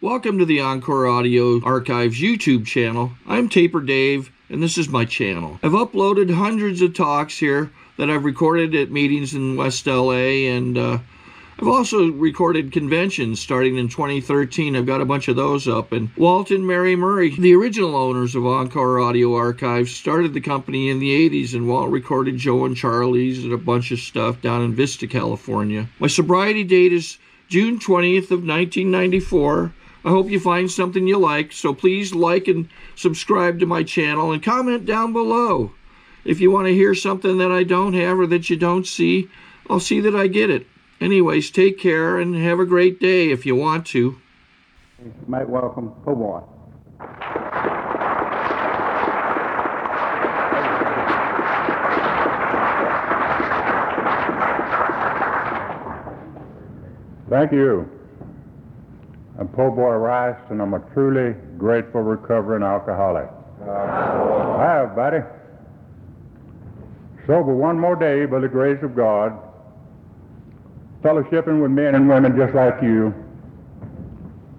Welcome to the Encore Audio Archives YouTube channel. I'm Taper Dave, and this is my channel. I've uploaded hundreds of talks here that I've recorded at meetings in West LA, and I've also recorded conventions starting in 2013. I've got a bunch of those up. And Walt and Mary Murray, the original owners of Encore Audio Archives, started the company in the 80s, and Walt recorded Joe and Charlie's and a bunch of stuff down in Vista, California. My sobriety date is June 20th of 1994. I hope you find something you like, so please like and subscribe to my channel and comment down below. If you want to hear something that I don't have or that you don't see, I'll see that I get it. Anyways, take care and have a great day if you want to. You might welcome Po Boy. Thank you. I'm Po Boy Rice, and I'm a truly grateful recovering alcoholic. Hi, everybody. Sober one more day by the grace of God, fellowshipping with men and women just like you,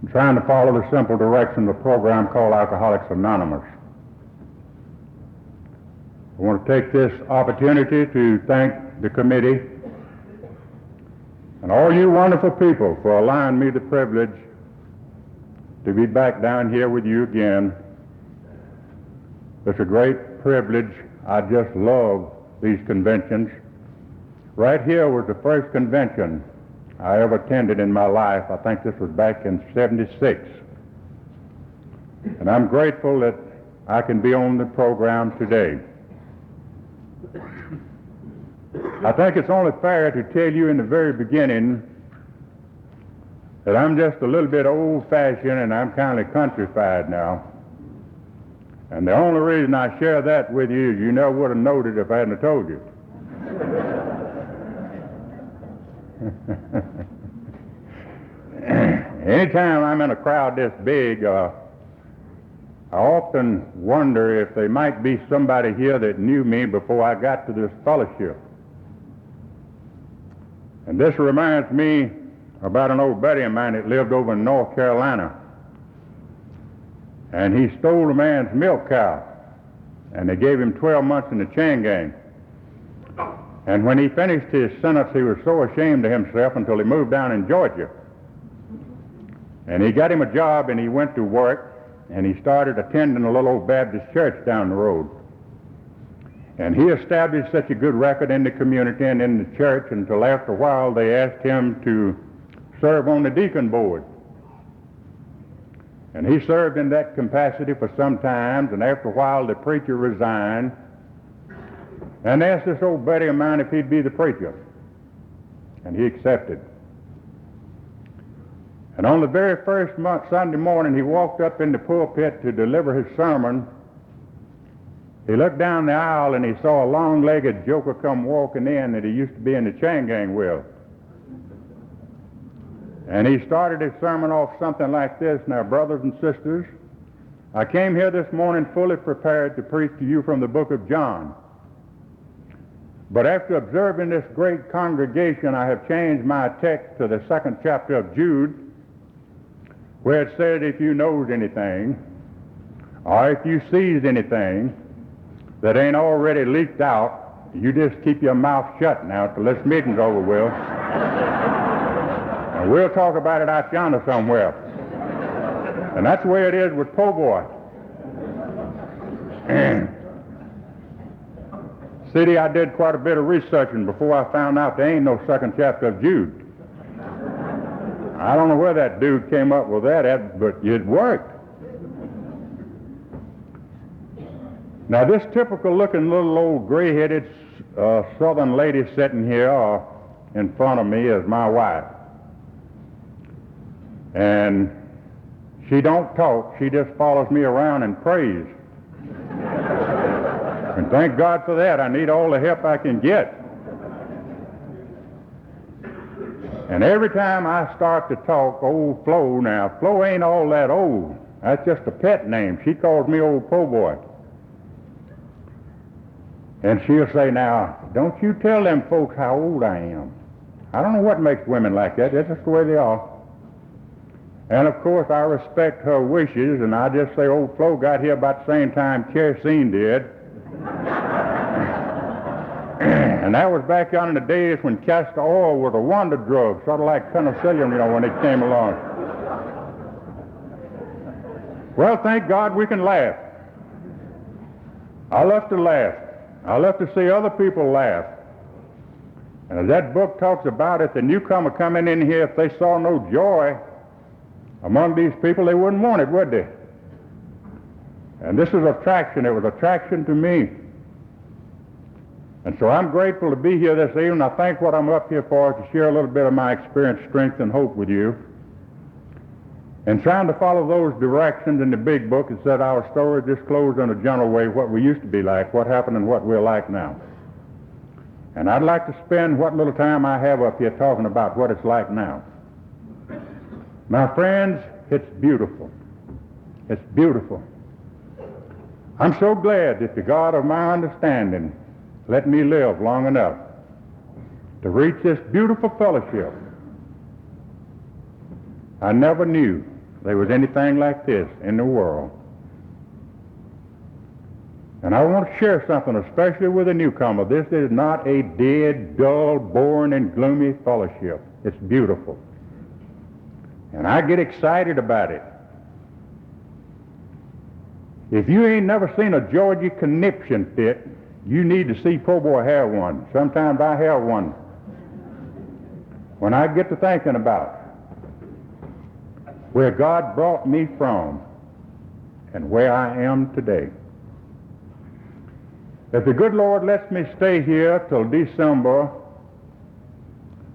and trying to follow the simple direction of a program called Alcoholics Anonymous. I want to take this opportunity to thank the committee and all you wonderful people for allowing me the privilege to be back down here with you again. It's a great privilege. I just love these conventions. Right here was the first convention I ever attended in my life. I think this was back in '76. And I'm grateful that I can be on the program today. I think it's only fair to tell you in the very beginning that I'm just a little bit old-fashioned and I'm kind of countrified now. And the only reason I share that with you is you never would have noted if I hadn't have told you. Anytime I'm in a crowd this big, I often wonder if there might be somebody here that knew me before I got to this fellowship. And this reminds me about an old buddy of mine that lived over in North Carolina. And he stole a man's milk cow, and they gave him 12 months in the chain gang. And when he finished his sentence, he was so ashamed of himself until he moved down in Georgia. And he got him a job, and he went to work, and he started attending a little old Baptist church down the road. And he established such a good record in the community and in the church until after a while they asked him to serve on the deacon board. And he served in that capacity for some time, and after a while the preacher resigned and asked this old buddy of mine if he'd be the preacher. And he accepted. And on the very first Sunday morning he walked up in the pulpit to deliver his sermon. He looked down the aisle and he saw a long-legged joker come walking in that he used to be in the chain gang with. And he started his sermon off something like this: "Now, brothers and sisters, I came here this morning fully prepared to preach to you from the book of John. But after observing this great congregation, I have changed my text to the 2nd chapter of Jude, where it said, if you knows anything, or if you sees anything that ain't already leaked out, you just keep your mouth shut now till this meeting's over with. And we'll talk about it out yonder somewhere." And that's the way it is with Po Boy. City, I did quite a bit of researching before I found out there ain't no 2nd chapter of Jude. I don't know where that dude came up with that at, but it worked. Now, this typical-looking little old gray-headed southern lady sitting here in front of me is my wife. And she don't talk. She just follows me around and prays. And thank God for that. I need all the help I can get. And every time I start to talk, old Flo, now, Flo ain't all that old. That's just a pet name. She calls me old Po Boy. And she'll say, "Now, don't you tell them folks how old I am." I don't know what makes women like that. That's just the way they are. And of course, I respect her wishes, and I just say old Flo got here about the same time Kerosene did. And that was back on in the days when castor oil was a wonder drug, sort of like penicillin, when it came along. Well, thank God we can laugh. I love to laugh. I love to see other people laugh. And as that book talks about it, the newcomer coming in here, if they saw no joy among these people, they wouldn't want it, would they? And this is attraction. It was attraction to me. And so I'm grateful to be here this evening. I think what I'm up here for is to share a little bit of my experience, strength, and hope with you. And trying to follow those directions in the big book that said our story disclosed in a general way what we used to be like, what happened, and what we're like now. And I'd like to spend what little time I have up here talking about what it's like now. My friends, it's beautiful. It's beautiful. I'm so glad that the God of my understanding let me live long enough to reach this beautiful fellowship. I never knew there was anything like this in the world. And I want to share something, especially with a newcomer. This is not a dead, dull, boring, and gloomy fellowship. It's beautiful. And I get excited about it. If you ain't never seen a Georgia conniption fit, you need to see poor boy have one. Sometimes I have one. When I get to thinking about where God brought me from and where I am today. If the good Lord lets me stay here till December,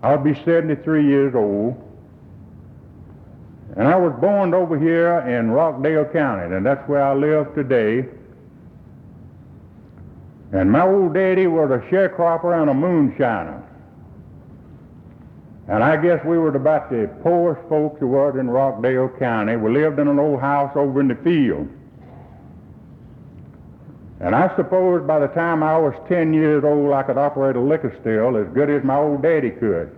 I'll be 73 years old. And I was born over here in Rockdale County, and that's where I live today. And my old daddy was a sharecropper and a moonshiner. And I guess we were about the poorest folks who was in Rockdale County. We lived in an old house over in the field. And I suppose by the time I was 10 years old, I could operate a liquor still as good as my old daddy could.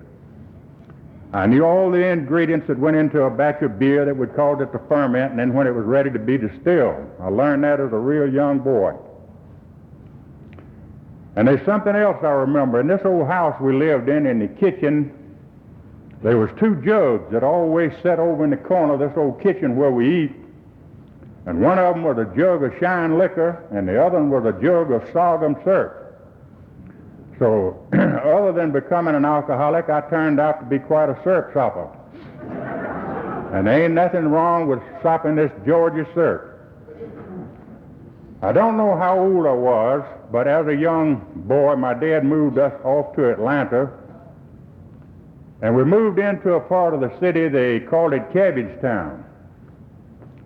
I knew all the ingredients that went into a batch of beer that would cause it to ferment, and then when it was ready to be distilled. I learned that as a real young boy. And there's something else I remember. In this old house we lived in the kitchen, there was two jugs that always sat over in the corner of this old kitchen where we eat. And one of them was a jug of shine liquor, and the other one was a jug of sorghum syrup. So, other than becoming an alcoholic, I turned out to be quite a syrup sopper. And there ain't nothing wrong with sopping this Georgia syrup. I don't know how old I was, but as a young boy, my dad moved us off to Atlanta. And we moved into a part of the city, they called it Cabbage Town.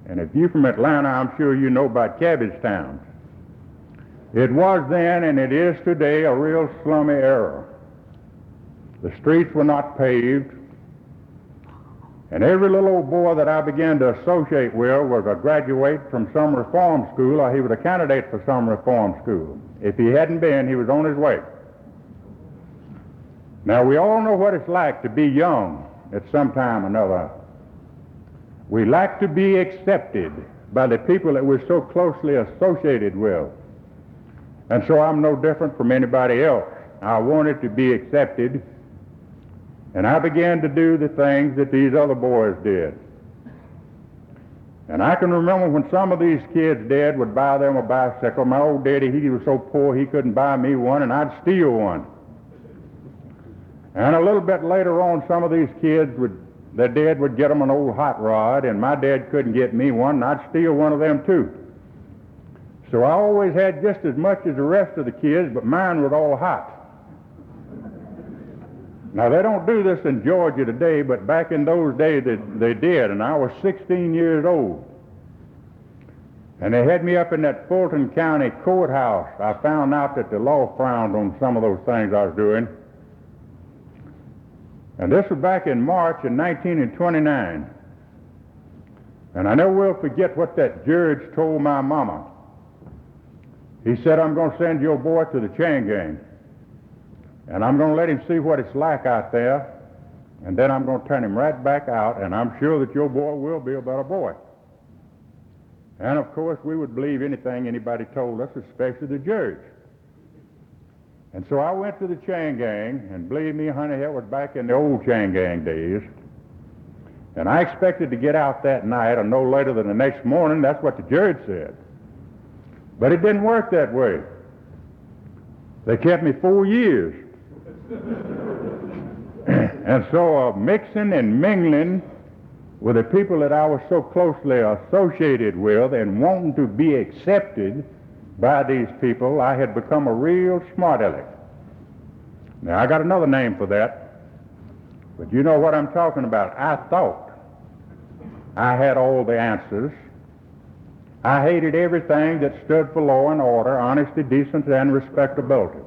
And if you're from Atlanta, I'm sure you know about Cabbage Town. It was then, and it is today, a real slummy era. The streets were not paved, and every little old boy that I began to associate with was a graduate from some reform school, or he was a candidate for some reform school. If he hadn't been, he was on his way. Now, we all know what it's like to be young at some time or another. We like to be accepted by the people that we're so closely associated with. And so I'm no different from anybody else. I wanted to be accepted, and I began to do the things that these other boys did. And I can remember when some of these kids' dad would buy them a bicycle. My old daddy, he was so poor he couldn't buy me one, and I'd steal one. And a little bit later on, some of these kids their dad would get them an old hot rod, and my dad couldn't get me one, and I'd steal one of them too. So I always had just as much as the rest of the kids, but mine was all hot. Now, they don't do this in Georgia today, but back in those days they did, and I was 16 years old. And they had me up in that Fulton County courthouse. I found out that the law frowned on some of those things I was doing. And this was back in March of 1929. And I never will forget what that judge told my mama. He said, I'm going to send your boy to the chain gang, and I'm going to let him see what it's like out there, and then I'm going to turn him right back out, and I'm sure that your boy will be a better boy. And of course, we would believe anything anybody told us, especially the judge. And so I went to the chain gang, and believe me, honey, that was back in the old chain gang days. And I expected to get out that night or no later than the next morning. That's what the judge said. But it didn't work that way. They kept me 4 years. And so mixing and mingling with the people that I was so closely associated with and wanting to be accepted by these people, I had become a real smart aleck. Now, I got another name for that, but you know what I'm talking about. I thought I had all the answers. I hated everything that stood for law and order, honesty, decency, and respectability.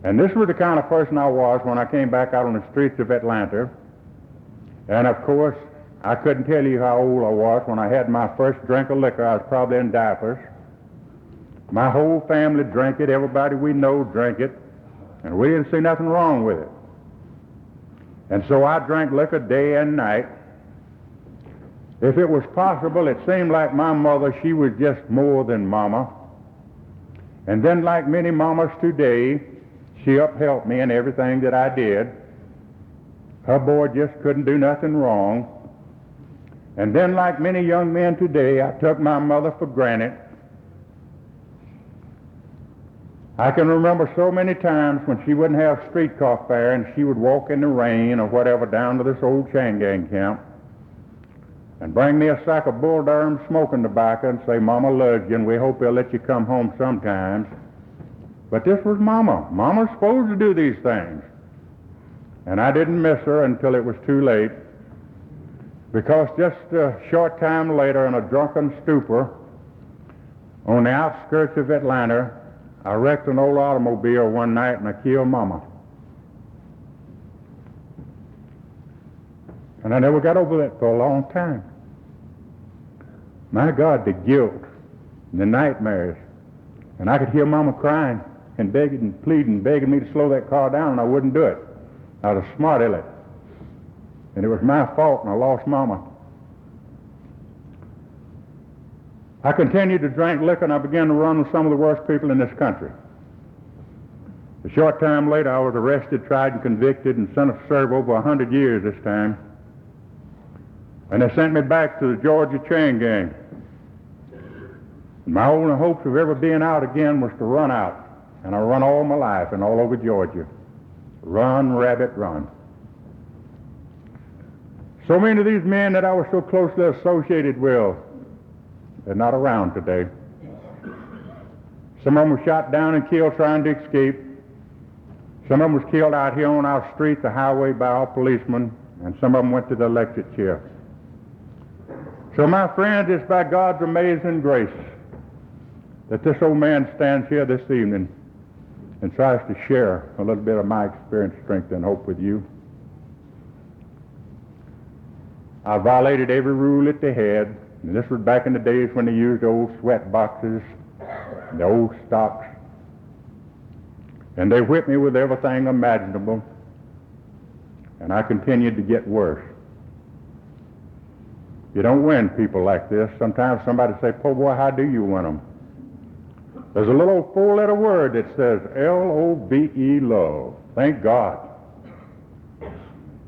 And this was the kind of person I was when I came back out on the streets of Atlanta. And of course, I couldn't tell you how old I was when I had my first drink of liquor. I was probably in diapers. My whole family drank it. Everybody we know drank it. And we didn't see nothing wrong with it. And so I drank liquor day and night. If it was possible, it seemed like my mother, she was just more than mama. And then like many mamas today, she upheld me in everything that I did. Her boy just couldn't do nothing wrong. And then like many young men today, I took my mother for granted. I can remember so many times when she wouldn't have streetcar fare and she would walk in the rain or whatever down to this old chain gang camp and bring me a sack of Bull Durham smoking tobacco and say, Mama loves you and we hope he'll let you come home sometimes. But this was Mama. Mama's supposed to do these things. And I didn't miss her until it was too late, because just a short time later, in a drunken stupor on the outskirts of Atlanta, I wrecked an old automobile one night and I killed Mama. And I never got over that for a long time. My God, the guilt, the nightmares. And I could hear Mama crying and begging and pleading, begging me to slow that car down, and I wouldn't do it. I was a smart aleck. And it was my fault, and I lost Mama. I continued to drink liquor, and I began to run with some of the worst people in this country. A short time later, I was arrested, tried, and convicted, and sentenced to serve over 100 years this time. And they sent me back to the Georgia chain gang. And my only hopes of ever being out again was to run out. And I run all my life and all over Georgia. Run, rabbit, run. So many of these men that I was so closely associated with, they're not around today. Some of them were shot down and killed trying to escape. Some of them was killed out here on our street, the highway, by our policemen, and some of them went to the electric chair. So my friends, it's by God's amazing grace that this old man stands here this evening and tries to share a little bit of my experience, strength, and hope with you. I violated every rule that they had, and this was back in the days when they used the old sweat boxes, the old stocks, and they whipped me with everything imaginable, and I continued to get worse. You don't win people like this. Sometimes somebody say, "Poor boy, how do you win them?" There's a little four-letter word that says L-O-V-E, love. Thank God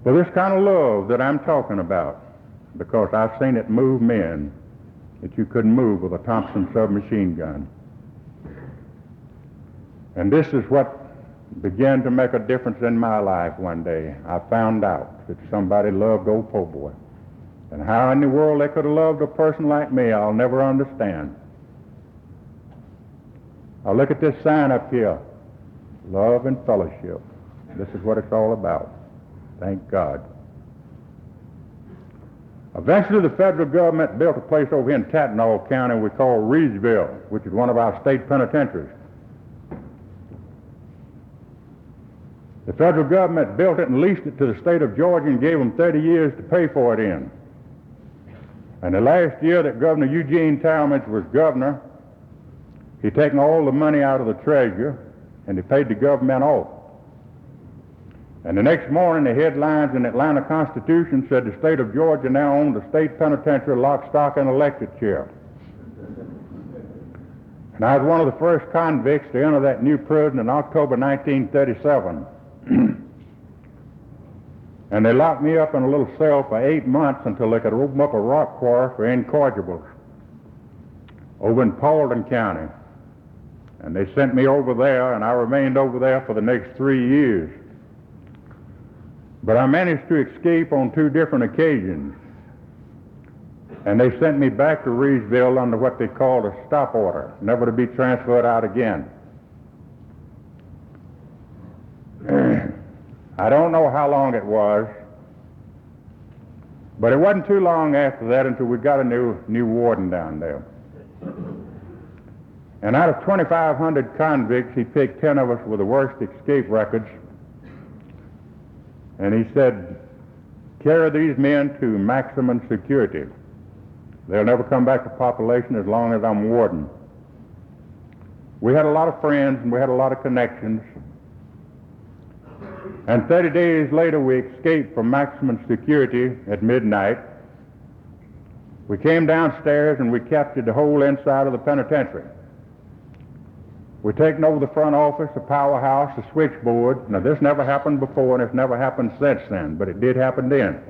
for this kind of love that I'm talking about, because I've seen it move men that you couldn't move with a Thompson submachine gun. And this is what began to make a difference in my life one day. I found out that somebody loved old po' boy. And how in the world they could have loved a person like me, I'll never understand. Now look at this sign up here, love and fellowship. This is what it's all about. Thank God. Eventually the federal government built a place over here in Tattenall County we call Reedsville, which is one of our state penitentiaries. The federal government built it and leased it to the state of Georgia and gave them 30 years to pay for it in. And the last year that Governor Eugene Talmadge was governor, he taken all the money out of the treasury and he paid the government off. And the next morning, the headlines in the Atlanta Constitution said the state of Georgia now owned the state penitentiary lock, stock, and electric chair. And I was one of the first convicts to enter that new prison in October 1937. And they locked me up in a little cell for 8 months until they could open up a rock quarry for incorrigibles over in Paulding County. And they sent me over there, and I remained over there for the next 3 years. But I managed to escape on 2 different occasions. And they sent me back to Reedsville under what they called a stop order, never to be transferred out again. I don't know how long it was, but it wasn't too long after that until we got a new warden down there. And out of 2,500 convicts, he picked 10 of us with the worst escape records. And he said, carry these men to maximum security. They'll never come back to population as long as I'm warden. We had a lot of friends and we had a lot of connections. And 30 days later, we escaped from maximum security at midnight. We came downstairs and we captured the whole inside of the penitentiary. We'd taken over the front office, the powerhouse, the switchboard. Now, this never happened before, and it's never happened since then, but it did happen then.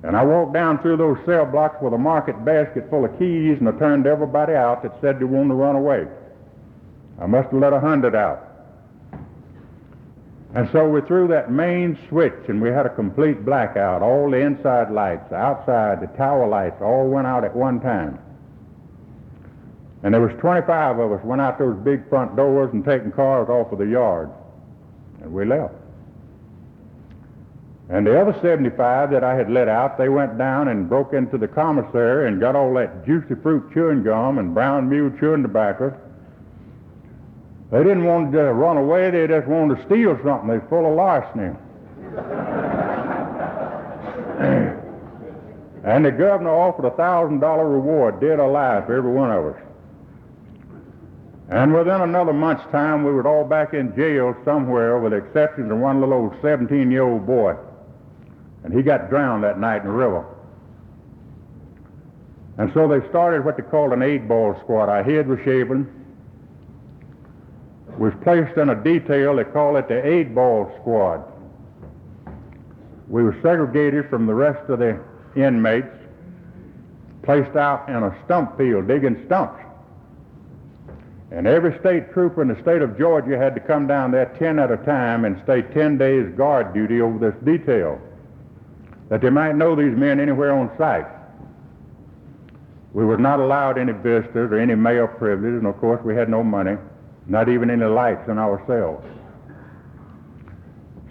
And I walked down through those cell blocks with a market basket full of keys, and I turned everybody out that said they wanted to run away. I must have let 100 out. And so we threw that main switch, and we had a complete blackout. All the inside lights, the outside, the tower lights, all went out at one time. And there was 25 of us went out those big front doors and taking cars off of the yard. And we left. And the other 75 that I had let out, they went down and broke into the commissary and got all that juicy fruit chewing gum and brown mule chewing tobacco. They didn't want to run away, they just wanted to steal something. They're full of larceny. And the governor offered a $1,000 reward, dead or alive, for every one of us. And within another month's time, we were all back in jail somewhere, with the exception of one little old 17-year-old boy. And he got drowned that night in the river. And so they started what they called an 8-ball squad. Our head was shaven. Was placed in a detail, they call it the 8-ball squad. We were segregated from the rest of the inmates, placed out in a stump field, digging stumps. And every state trooper in the state of Georgia had to come down there 10 at a time and stay 10 days guard duty over this detail, that they might know these men anywhere on sight. We were not allowed any visitors or any mail privileges, and of course we had no money, not even any lights in our cells.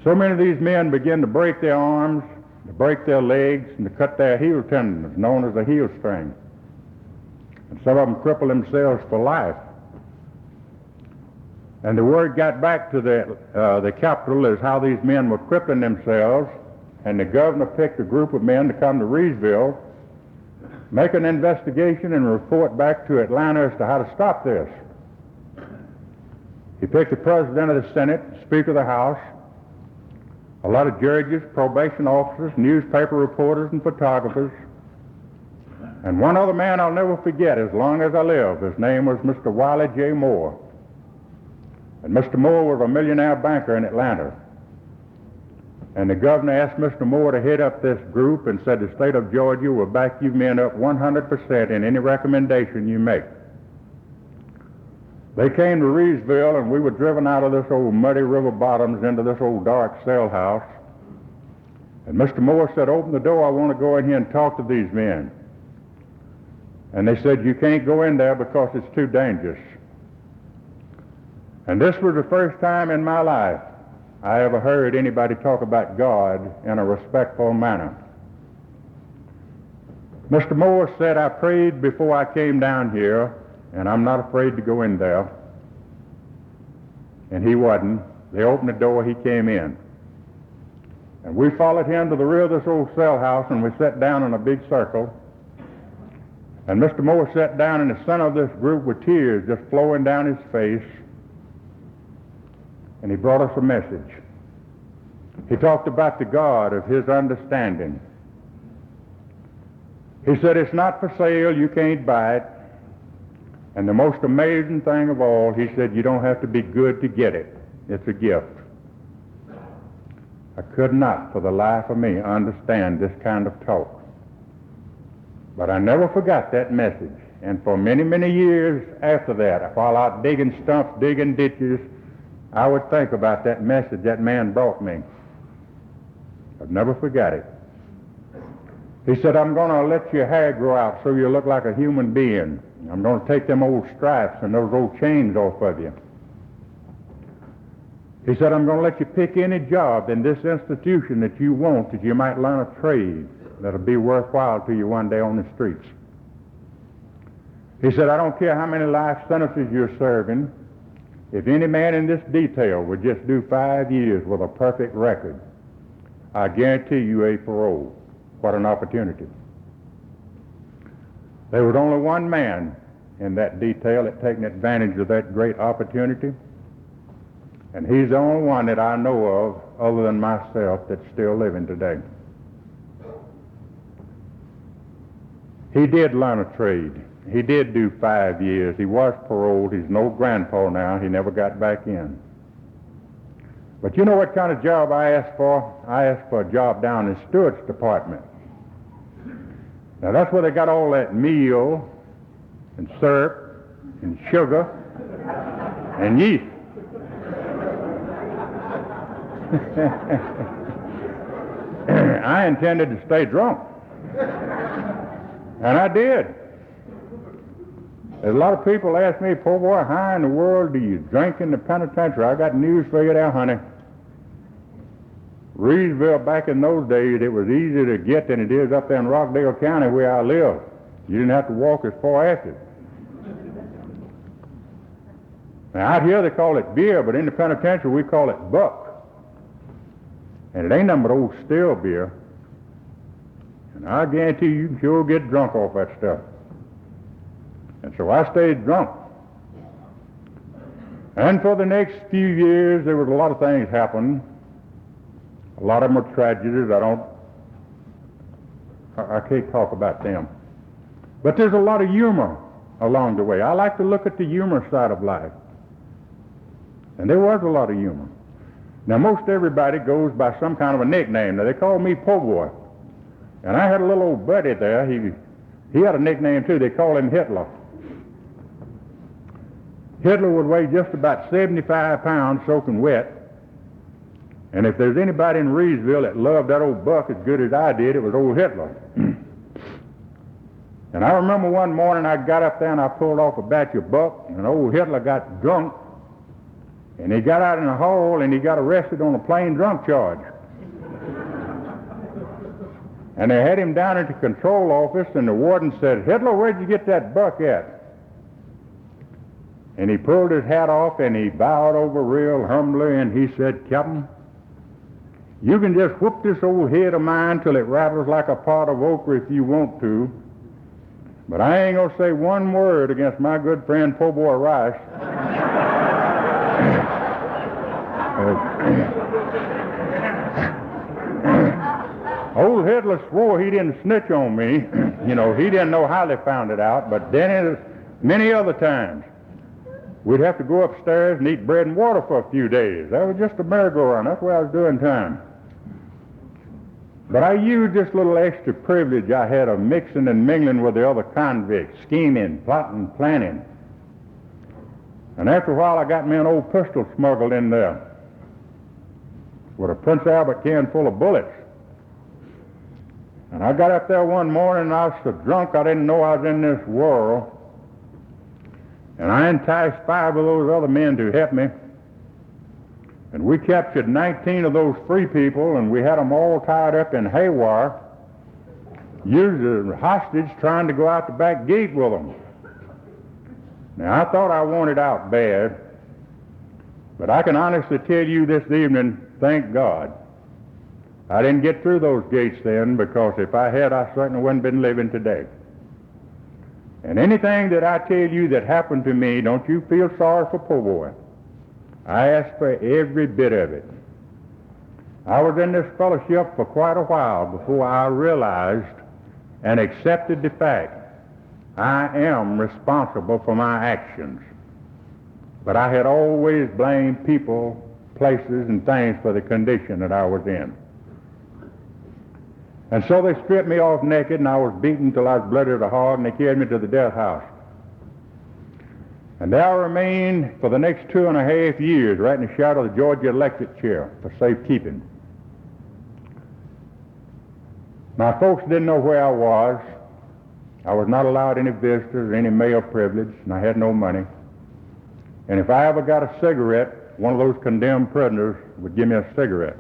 So many of these men began to break their arms, to break their legs, and to cut their heel tendons, known as a heel string. And some of them crippled themselves for life. And the word got back to the capital as how these men were crippling themselves, and the governor picked a group of men to come to Reedsville, make an investigation, and report back to Atlanta as to how to stop this. He picked the president of the Senate, speaker of the House, a lot of judges, probation officers, newspaper reporters, and photographers, and one other man I'll never forget as long as I live. His name was Mr. Wiley J. Moore. And Mr. Moore was a millionaire banker in Atlanta. And the governor asked Mr. Moore to head up this group and said the state of Georgia will back you men up 100% in any recommendation you make. They came to Reedsville, and we were driven out of this old muddy river bottoms into this old dark cell house. And Mr. Moore said, open the door, I want to go in here and talk to these men. And they said, you can't go in there because it's too dangerous. And this was the first time in my life I ever heard anybody talk about God in a respectful manner. Mr. Moore said, I prayed before I came down here, and I'm not afraid to go in there. And he wasn't. They opened the door, he came in. And we followed him to the rear of this old cell house, and we sat down in a big circle. And Mr. Moore sat down in the center of this group with tears just flowing down his face. And he brought us a message. He talked about the God of his understanding. He said, it's not for sale, you can't buy it. And the most amazing thing of all, he said, you don't have to be good to get it. It's a gift. I could not, for the life of me, understand this kind of talk. But I never forgot that message. And for many, many years after that, while out digging stumps, digging ditches, I would think about that message that man brought me. I've never forgot it. He said, I'm going to let your hair grow out so you look like a human being. I'm going to take them old stripes and those old chains off of you. He said, I'm going to let you pick any job in this institution that you want, that you might learn a trade that'll be worthwhile to you one day on the streets. He said, I don't care how many life sentences you're serving. If any man in this detail would just do 5 years with a perfect record, I guarantee you a parole. What an opportunity. There was only one man in that detail that taken advantage of that great opportunity, and he's the only one that I know of, other than myself, that's still living today. He did learn a trade. He did do 5 years. He was paroled. He's no grandpa now. He never got back in. But you know what kind of job I asked for? I asked for a job down in Stewart's department. Now that's where they got all that meal and syrup and sugar and yeast. I intended to stay drunk. And I did. There's a lot of people ask me, poor boy, how in the world do you drink in the penitentiary? I got news for you there, honey. Reedsville, back in those days, it was easier to get than it is up there in Rockdale County where I live. You didn't have to walk as far as it. Now, out here they call it beer, but in the penitentiary we call it buck. And it ain't nothing but old still beer. And I guarantee you can sure get drunk off that stuff. And so I stayed drunk. And for the next few years, there was a lot of things happening. A lot of them are tragedies. I can't talk about them. But there's a lot of humor along the way. I like to look at the humor side of life. And there was a lot of humor. Now, most everybody goes by some kind of a nickname. Now, they call me Po' Boy. And I had a little old buddy there. He had a nickname, too. They called him Hitler. Hitler would weigh just about 75 pounds soaking wet. And if there's anybody in Reedsville that loved that old buck as good as I did, it was old Hitler. And I remember one morning I got up there and I pulled off a batch of buck, and old Hitler got drunk, and he got out in the hall and he got arrested on a plain drunk charge. And they had him down at the control office, and the warden said, Hitler, where'd you get that buck at? And he pulled his hat off and he bowed over real humbly and he said, Captain, you can just whoop this old head of mine till it rattles like a pot of okra if you want to, but I ain't gonna say one word against my good friend Po' Boy Rice. Old Hitler swore he didn't snitch on me. You know, he didn't know how they found it out, but then many other times we'd have to go upstairs and eat bread and water for a few days. That was just a merry-go-round. That's where I was doing time. But I used this little extra privilege I had of mixing and mingling with the other convicts, scheming, plotting, planning. And after a while, I got me an old pistol smuggled in there with a Prince Albert can full of bullets. And I got up there one morning and I was so drunk I didn't know I was in this world. And I enticed 5 of those other men to help me. And we captured 19 of those free people, and we had them all tied up in hay wire, used as a hostage trying to go out the back gate with them. Now, I thought I wanted out bad, but I can honestly tell you this evening, thank God, I didn't get through those gates then, because if I had, I certainly wouldn't have been living today. And anything that I tell you that happened to me, don't you feel sorry for Po' Boy. I asked for every bit of it. I was in this fellowship for quite a while before I realized and accepted the fact I am responsible for my actions. But I had always blamed people, places, and things for the condition that I was in. And so they stripped me off naked, and I was beaten till I was bloody as a hog, and they carried me to the death house. And there I remained for the next 2.5 years, right in the shadow of the Georgia electric chair for safekeeping. My folks didn't know where I was. I was not allowed any visitors or any male privilege, and I had no money. And if I ever got a cigarette, one of those condemned prisoners would give me a cigarette.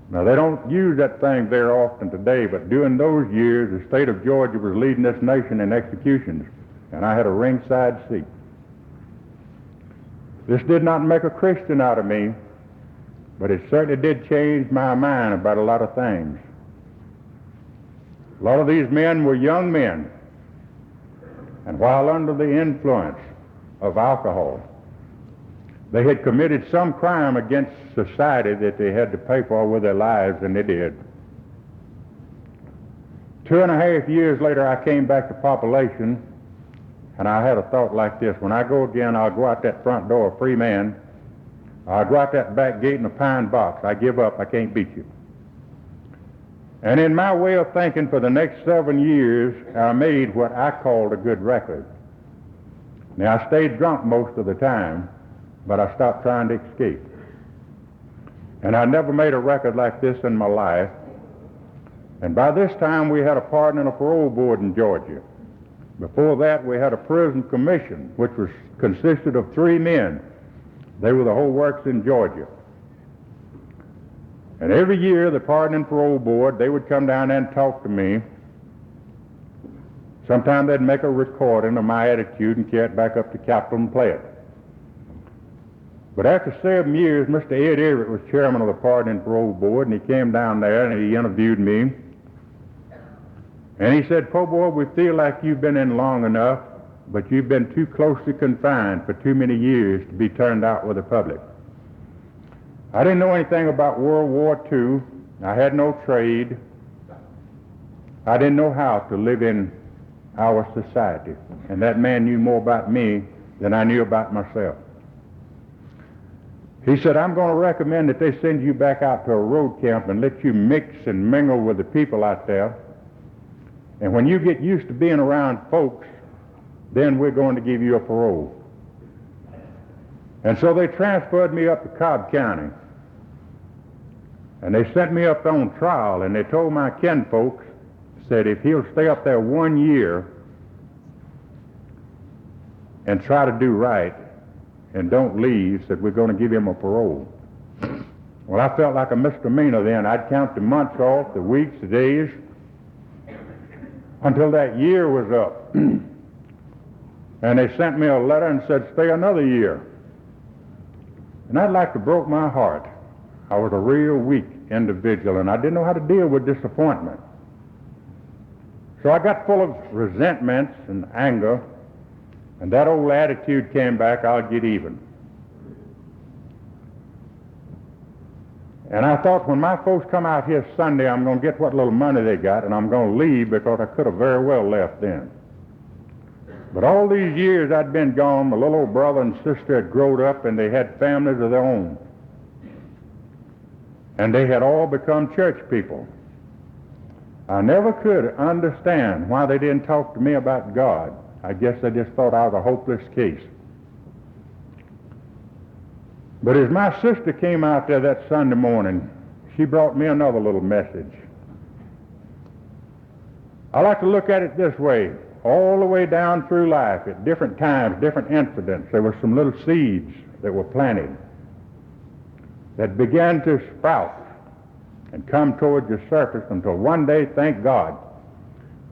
Now, they don't use that thing very often today, but during those years, the state of Georgia was leading this nation in executions, and I had a ringside seat. This did not make a Christian out of me, but it certainly did change my mind about a lot of things. A lot of these men were young men, and while under the influence of alcohol, they had committed some crime against society that they had to pay for with their lives, and they did. 2.5 years later, I came back to population, and I had a thought like this: when I go again, I'll go out that front door a free man. I'll go out that back gate in a pine box. I give up. I can't beat you. And in my way of thinking, for the next 7 years, I made what I called a good record. Now, I stayed drunk most of the time, but I stopped trying to escape. And I never made a record like this in my life. And by this time, we had a pardon and a parole board in Georgia. Before that, we had a prison commission, which consisted of 3 men. They were the whole works in Georgia. And every year, the pardon and parole board, they would come down there and talk to me. Sometimes they'd make a recording of my attitude and carry it back up to Capitol and play it. But after 7 years, Mr. Ed Everett was chairman of the pardon and parole board, and he came down there and he interviewed me. And he said, "Po boy, we feel like you've been in long enough, but you've been too closely confined for too many years to be turned out with the public." I didn't know anything about World War II. I had no trade. I didn't know how to live in our society. And that man knew more about me than I knew about myself. He said, "I'm going to recommend that they send you back out to a road camp and let you mix and mingle with the people out there. And when you get used to being around folks, then we're going to give you a parole." And so they transferred me up to Cobb County. And they sent me up on trial, and they told my kinfolks, said, if he'll stay up there 1 year and try to do right and don't leave, said, we're going to give him a parole. Well, I felt like a misdemeanor then. I'd count the months off, the weeks, the days, until that year was up. And they sent me a letter and said, stay another year. And that like to broke my heart. I was a real weak individual, and I didn't know how to deal with disappointment. So I got full of resentments and anger, and that old attitude came back, I'll get even. And I thought, when my folks come out here Sunday, I'm going to get what little money they got, and I'm going to leave, because I could have very well left then. But all these years I'd been gone, my little old brother and sister had grown up, and they had families of their own. And they had all become church people. I never could understand why they didn't talk to me about God. I guess they just thought I was a hopeless case. But as my sister came out there that Sunday morning, she brought me another little message. I like to look at it this way. All the way down through life, at different times, different incidents, there were some little seeds that were planted that began to sprout and come towards the surface until one day, thank God,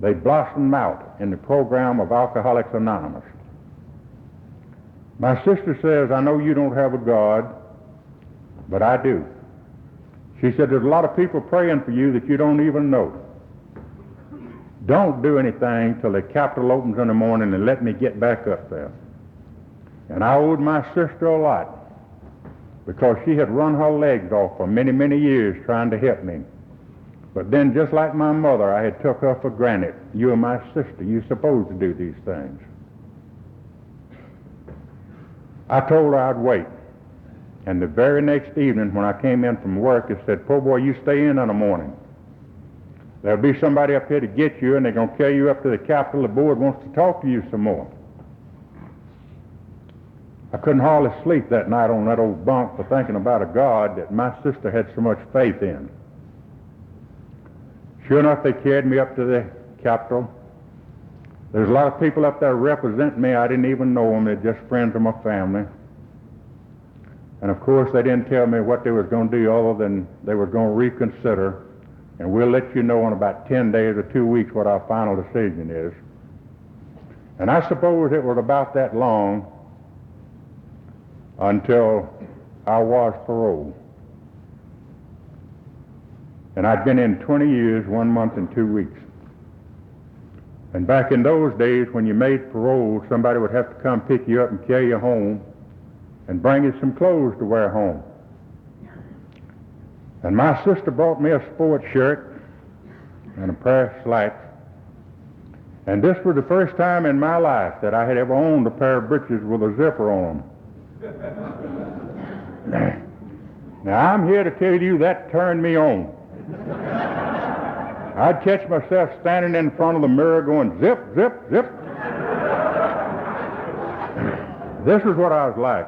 they blossomed out in the program of Alcoholics Anonymous. My sister says, I know you don't have a God, but I do. She said, there's a lot of people praying for you that you don't even know. Don't do anything till the Capitol opens in the morning and let me get back up there. And I owed my sister a lot. because she had run her legs off for many, many years trying to help me. But then, just like my mother, I had took her for granted. You are my sister. You're supposed to do these things. I told her I'd wait. And the very next evening when I came in from work, it said, "Poor boy, you stay in the morning. There'll be somebody up here to get you, and they're going to carry you up to the Capitol. The board wants to talk to you some more." I couldn't hardly sleep that night on that old bunk for thinking about a God that my sister had so much faith in. Sure enough, they carried me up to the Capitol. There's a lot of people up there representing me. I didn't even know them. They're just friends of my family. And of course, they didn't tell me what they was going to do other than they were going to reconsider, and we'll let you know in about 10 days or 2 weeks what our final decision is. And I suppose it was about that long until I was paroled. And I'd been in 20 years, 1 month and 2 weeks. And back in those days, when you made parole, somebody would have to come pick you up and carry you home and bring you some clothes to wear home. And my sister brought me a sports shirt and a pair of slacks. And this was the first time in my life that I had ever owned a pair of breeches with a zipper on them. Now, I'm here to tell you that turned me on. I'd catch myself standing in front of the mirror going zip, zip, zip. This is what I was like.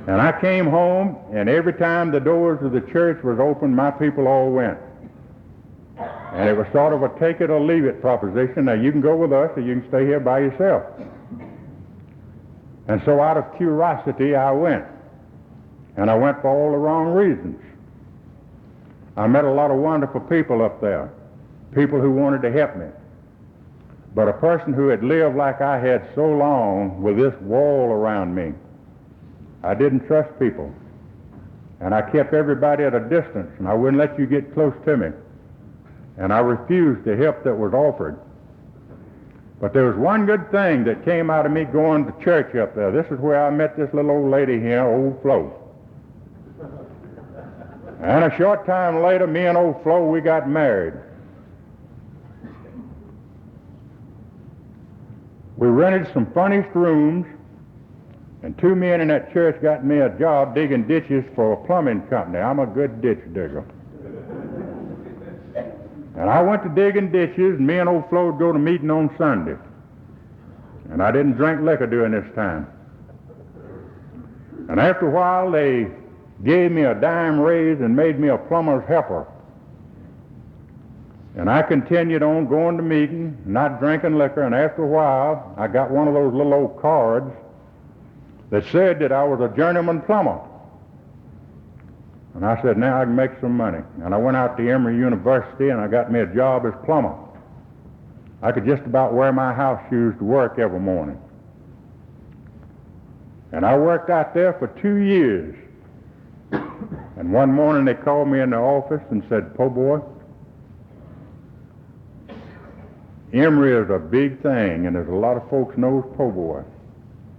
And I came home, and every time the doors of the church was open, my people all went. And it was sort of a take it or leave it proposition. Now, you can go with us or you can stay here by yourself. And so out of curiosity, I went. And I went for all the wrong reasons. I met a lot of wonderful people up there, people who wanted to help me. But a person who had lived like I had so long with this wall around me, I didn't trust people. And I kept everybody at a distance, and I wouldn't let you get close to me. And I refused the help that was offered. But there was one good thing that came out of me going to church up there. This is where I met this little old lady here, old Flo. And a short time later, me and old Flo, we got married. We rented some furnished rooms, and two men in that church got me a job digging ditches for a plumbing company. I'm a good ditch digger. And I went to digging ditches, and me and old Flo would go to meeting on Sunday. And I didn't drink liquor during this time. And after a while, they gave me a dime raise and made me a plumber's helper. And I continued on going to meeting, not drinking liquor, and after a while, I got one of those little old cards that said that I was a journeyman plumber. And I said, now I can make some money. And I went out to Emory University and I got me a job as plumber. I could just about wear my house shoes to work every morning. And I worked out there for 2 years. And one morning they called me in the office and said, "Po boy, Emory is a big thing, and there's a lot of folks knows Po boy.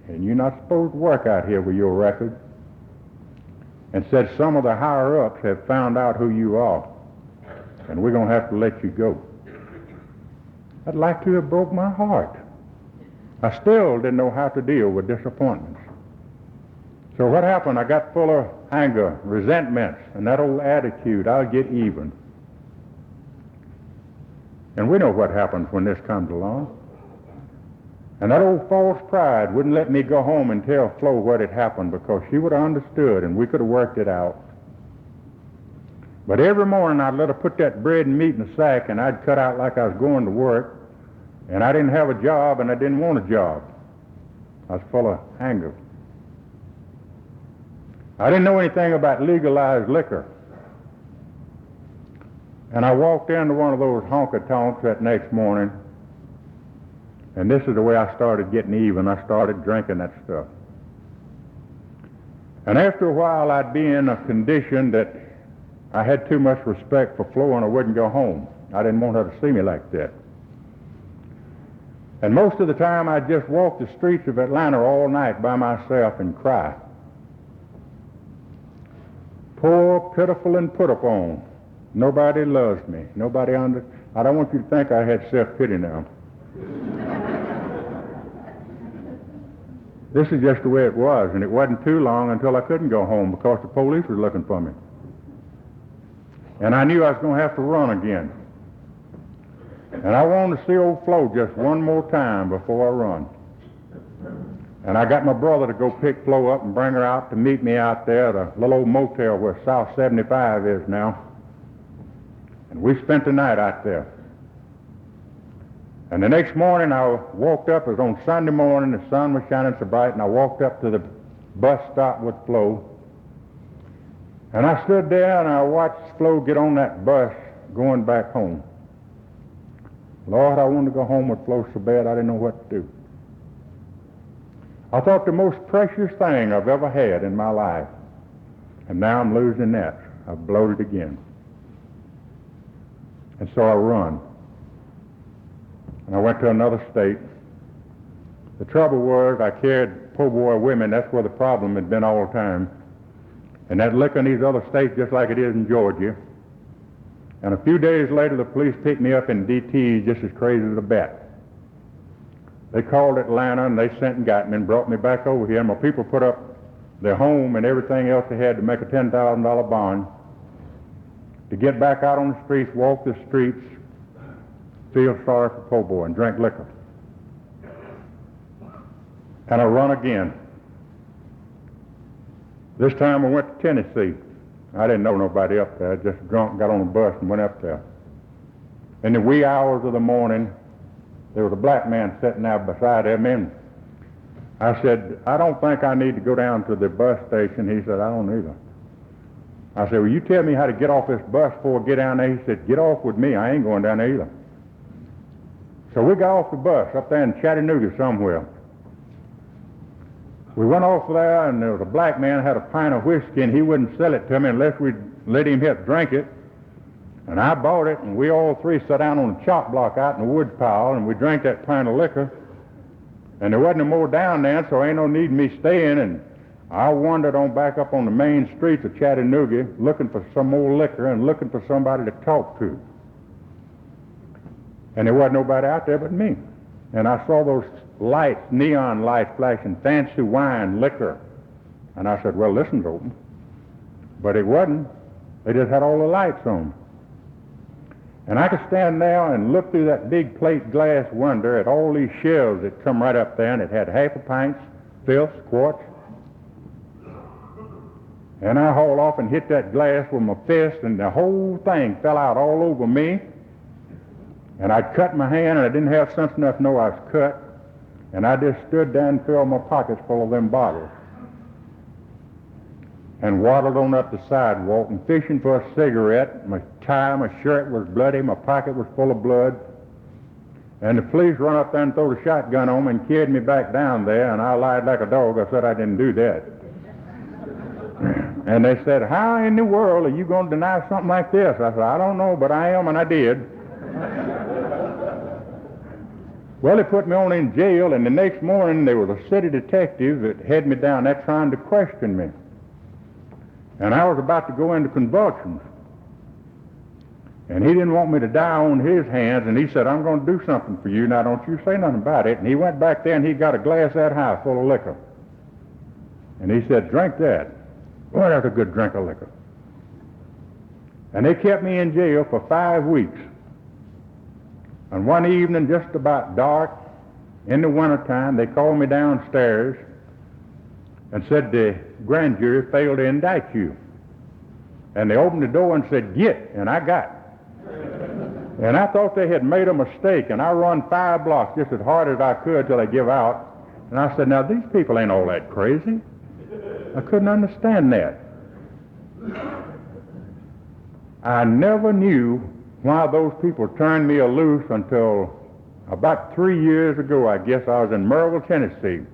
And you're not supposed to work out here with your record." And said some of the higher-ups have found out who you are, and we're going to have to let you go. I'd like to have broke my heart. I still didn't know how to deal with disappointments. So what happened? I got full of anger, resentments, and that old attitude, I'll get even. And we know what happens when this comes along. And that old false pride wouldn't let me go home and tell Flo what had happened, because she would have understood and we could have worked it out. But every morning I'd let her put that bread and meat in a sack, and I'd cut out like I was going to work, and I didn't have a job and I didn't want a job. I was full of anger. I didn't know anything about legalized liquor. And I walked into one of those honky-tonks that next morning, and this is the way I started getting even. I started drinking that stuff. And after a while, I'd be in a condition that I had too much respect for Flo, and I wouldn't go home. I didn't want her to see me like that. And most of the time I'd just walk the streets of Atlanta all night by myself and cry. Poor, pitiful, and put upon. Nobody loves me. I don't want you to think I had self-pity now. This is just the way it was, and it wasn't too long until I couldn't go home because the police was looking for me. And I knew I was going to have to run again. And I wanted to see old Flo just one more time before I run. And I got my brother to go pick Flo up and bring her out to meet me out there at a little old motel where South 75 is now. And we spent the night out there. And the next morning I walked up, it was on Sunday morning, the sun was shining so bright, and I walked up to the bus stop with Flo. And I stood there and I watched Flo get on that bus going back home. Lord, I wanted to go home with Flo so bad I didn't know what to do. I thought the most precious thing I've ever had in my life. And now I'm losing that. I've bloated again. And so I run. And I went to another state. The trouble was I carried po' boy women. That's where the problem had been all the time. And that liquor in these other states just like it is in Georgia. And a few days later the police picked me up in D.T. just as crazy as a bat. They called Atlanta and they sent and got me and brought me back over here. And my people put up their home and everything else they had to make a $10,000 bond to get back out on the streets, walk the streets, feel sorry for po' boy and drink liquor. And I run again. This time I went to Tennessee. I didn't know nobody up there. I just drunk, got on a bus and went up there. In the wee hours of the morning, there was a black man sitting there beside him, and I said, I don't think I need to go down to the bus station. He said, I don't either. I said, well, you tell me how to get off this bus before I get down there. He said, get off with me. I ain't going down there either. So we got off the bus up there in Chattanooga somewhere. We went off there, and there was a black man had a pint of whiskey, and he wouldn't sell it to me unless we'd let him help drink it. And I bought it, and we all three sat down on a chop block out in the wood pile, and we drank that pint of liquor. And there wasn't no more down there, so ain't no need of me staying. And I wandered on back up on the main streets of Chattanooga, looking for some more liquor and looking for somebody to talk to. And there wasn't nobody out there but me. And I saw those lights, neon lights flashing, fancy wine, liquor. And I said, well, this one's open. But it wasn't. They just had all the lights on. And I could stand there and look through that big plate glass window at all these shelves that come right up there, and it had half a pints, fifths, quarts. And I hauled off and hit that glass with my fist, and the whole thing fell out all over me. And I cut my hand, and I didn't have sense enough to know I was cut. And I just stood there and filled my pockets full of them bottles. And waddled on up the sidewalk and fishing for a cigarette. My tie, my shirt was bloody, my pocket was full of blood. And the police run up there and threw the shotgun on me and carried me back down there, and I lied like a dog. I said I didn't do that. And they said, how in the world are you going to deny something like this? I said, I don't know, but I am, and I did. Well, they put me on in jail, and the next morning there was a city detective that had me down there trying to question me. And I was about to go into convulsions. And he didn't want me to die on his hands, and he said, I'm going to do something for you. Now, don't you say nothing about it. And he went back there, and he got a glass that high full of liquor. And he said, drink that. Well, that's a good drink of liquor. And they kept me in jail for 5 weeks. And one evening, just about dark, in the wintertime, they called me downstairs and said the grand jury failed to indict you. And they opened the door and said, get, and I got. And I thought they had made a mistake, and I run 5 blocks just as hard as I could till they give out. And I said, now, these people ain't all that crazy. I couldn't understand that. I never knew why those people turned me loose until about 3 years ago, I guess. I was in Maryville, Tennessee,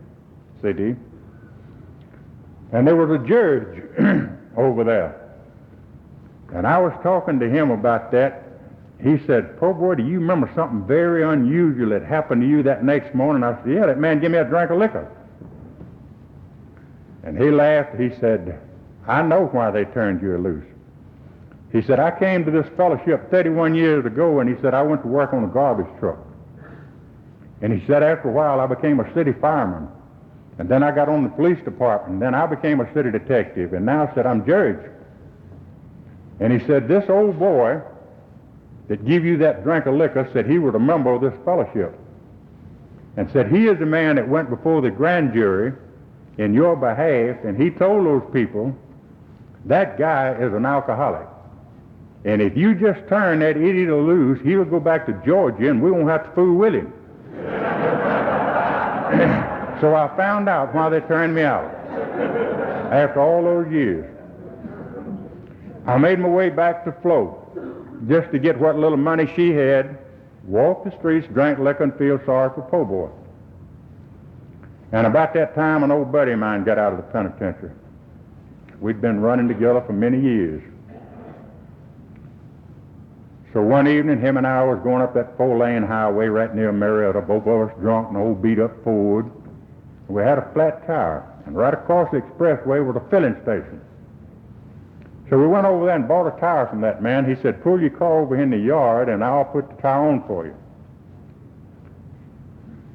city. And there was a judge over there. And I was talking to him about that. he said, "Po boy, do you remember something very unusual that happened to you that next morning?" I said, "Yeah, that man gave me a drink of liquor." And he laughed. He said, "I know why they turned you loose." He said, "I came to this fellowship 31 years ago," and he said, "I went to work on a garbage truck." And he said, "After a while, I became a city fireman. And then I got on the police department. And then I became a city detective. And now," said, "I'm judge." And he said, "This old boy that give you that drink of liquor," said, "he was a member of this fellowship." And said, "He is the man that went before the grand jury in your behalf, and he told those people, that guy is an alcoholic. And if you just turn that idiot loose, he'll go back to Georgia, and we won't have to fool with him." So I found out why they turned me out after all those years. I made my way back to Flo just to get what little money she had, walked the streets, drank liquor, and feel sorry for po' boy. And about that time, an old buddy of mine got out of the penitentiary. We'd been running together for many years. So one evening, him and I was going up that 4-lane highway right near Marietta, both of us drunk in an old beat-up Ford. We had a flat tire, and right across the expressway was a filling station. So we went over there and bought a tire from that man. He said, "Pull your car over in the yard, and I'll put the tire on for you."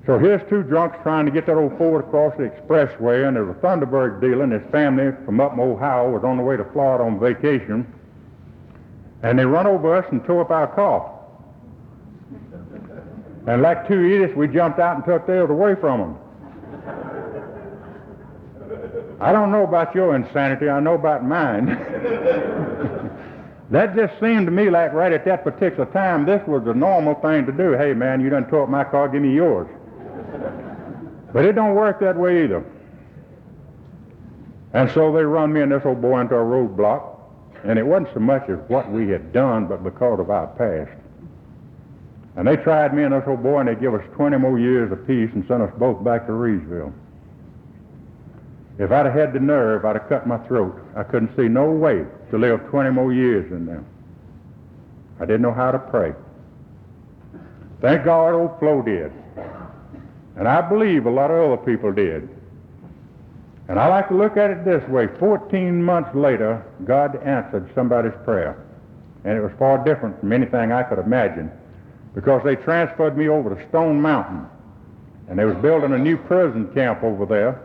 So here's two drunks trying to get that old Ford across the expressway, and there's a Thunderbird dealer and his family from up in Ohio was on the way to Florida on vacation. And they run over us and tore up our car. And like two idiots, we jumped out and took theirs away from them. I don't know about your insanity, I know about mine. That just seemed to me like right at that particular time, this was the normal thing to do. "Hey man, you done tore up my car, give me yours." But it don't work that way either. And so they run me and this old boy into a roadblock. And it wasn't so much as what we had done, but because of our past. And they tried me and this old boy, and they give us 20 more years apiece and sent us both back to Reesville. If I'd have had the nerve, I'd have cut my throat. I couldn't see no way to live 20 more years in there. I didn't know how to pray. Thank God old Flo did. And I believe a lot of other people did. And I like to look at it this way. 14 months later, God answered somebody's prayer. And it was far different from anything I could imagine, because they transferred me over to Stone Mountain. And they was building a new prison camp over there.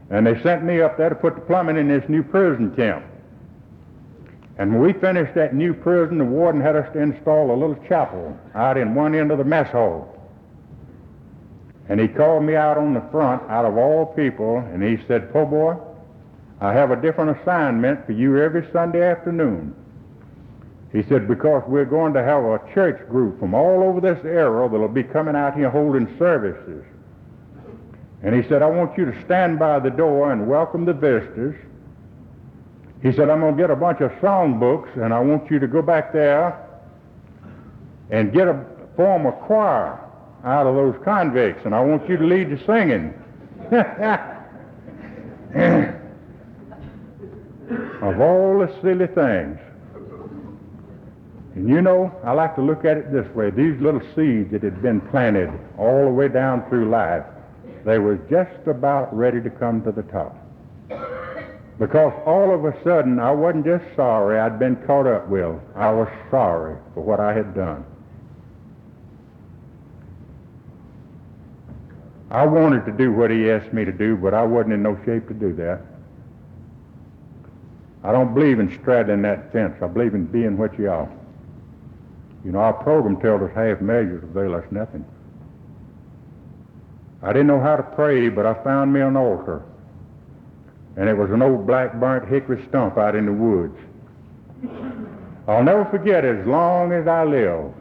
And they sent me up there to put the plumbing in this new prison camp. And when we finished that new prison, the warden had us to install a little chapel out in one end of the mess hall. And he called me out on the front, out of all people, and he said, "Po boy, I have a different assignment for you every Sunday afternoon." He said, "Because we're going to have a church group from all over this area that'll be coming out here holding services. And he said, I want you to stand by the door and welcome the visitors. He said, I'm going to get a bunch of song books, and I want you to go back there and form a choir out of those convicts, and I want you to lead the singing." Of all the silly things. And you know, I like to look at it this way. These little seeds that had been planted all the way down through life, they were just about ready to come to the top. Because all of a sudden, I wasn't just sorry I'd been caught up with. I was sorry for what I had done. I wanted to do what he asked me to do, but I wasn't in no shape to do that. I don't believe in straddling that fence. I believe in being what you are. You know, our program tells us half measures avail us nothing. I didn't know how to pray, but I found me an altar. And it was an old black burnt hickory stump out in the woods. I'll never forget it as long as I live,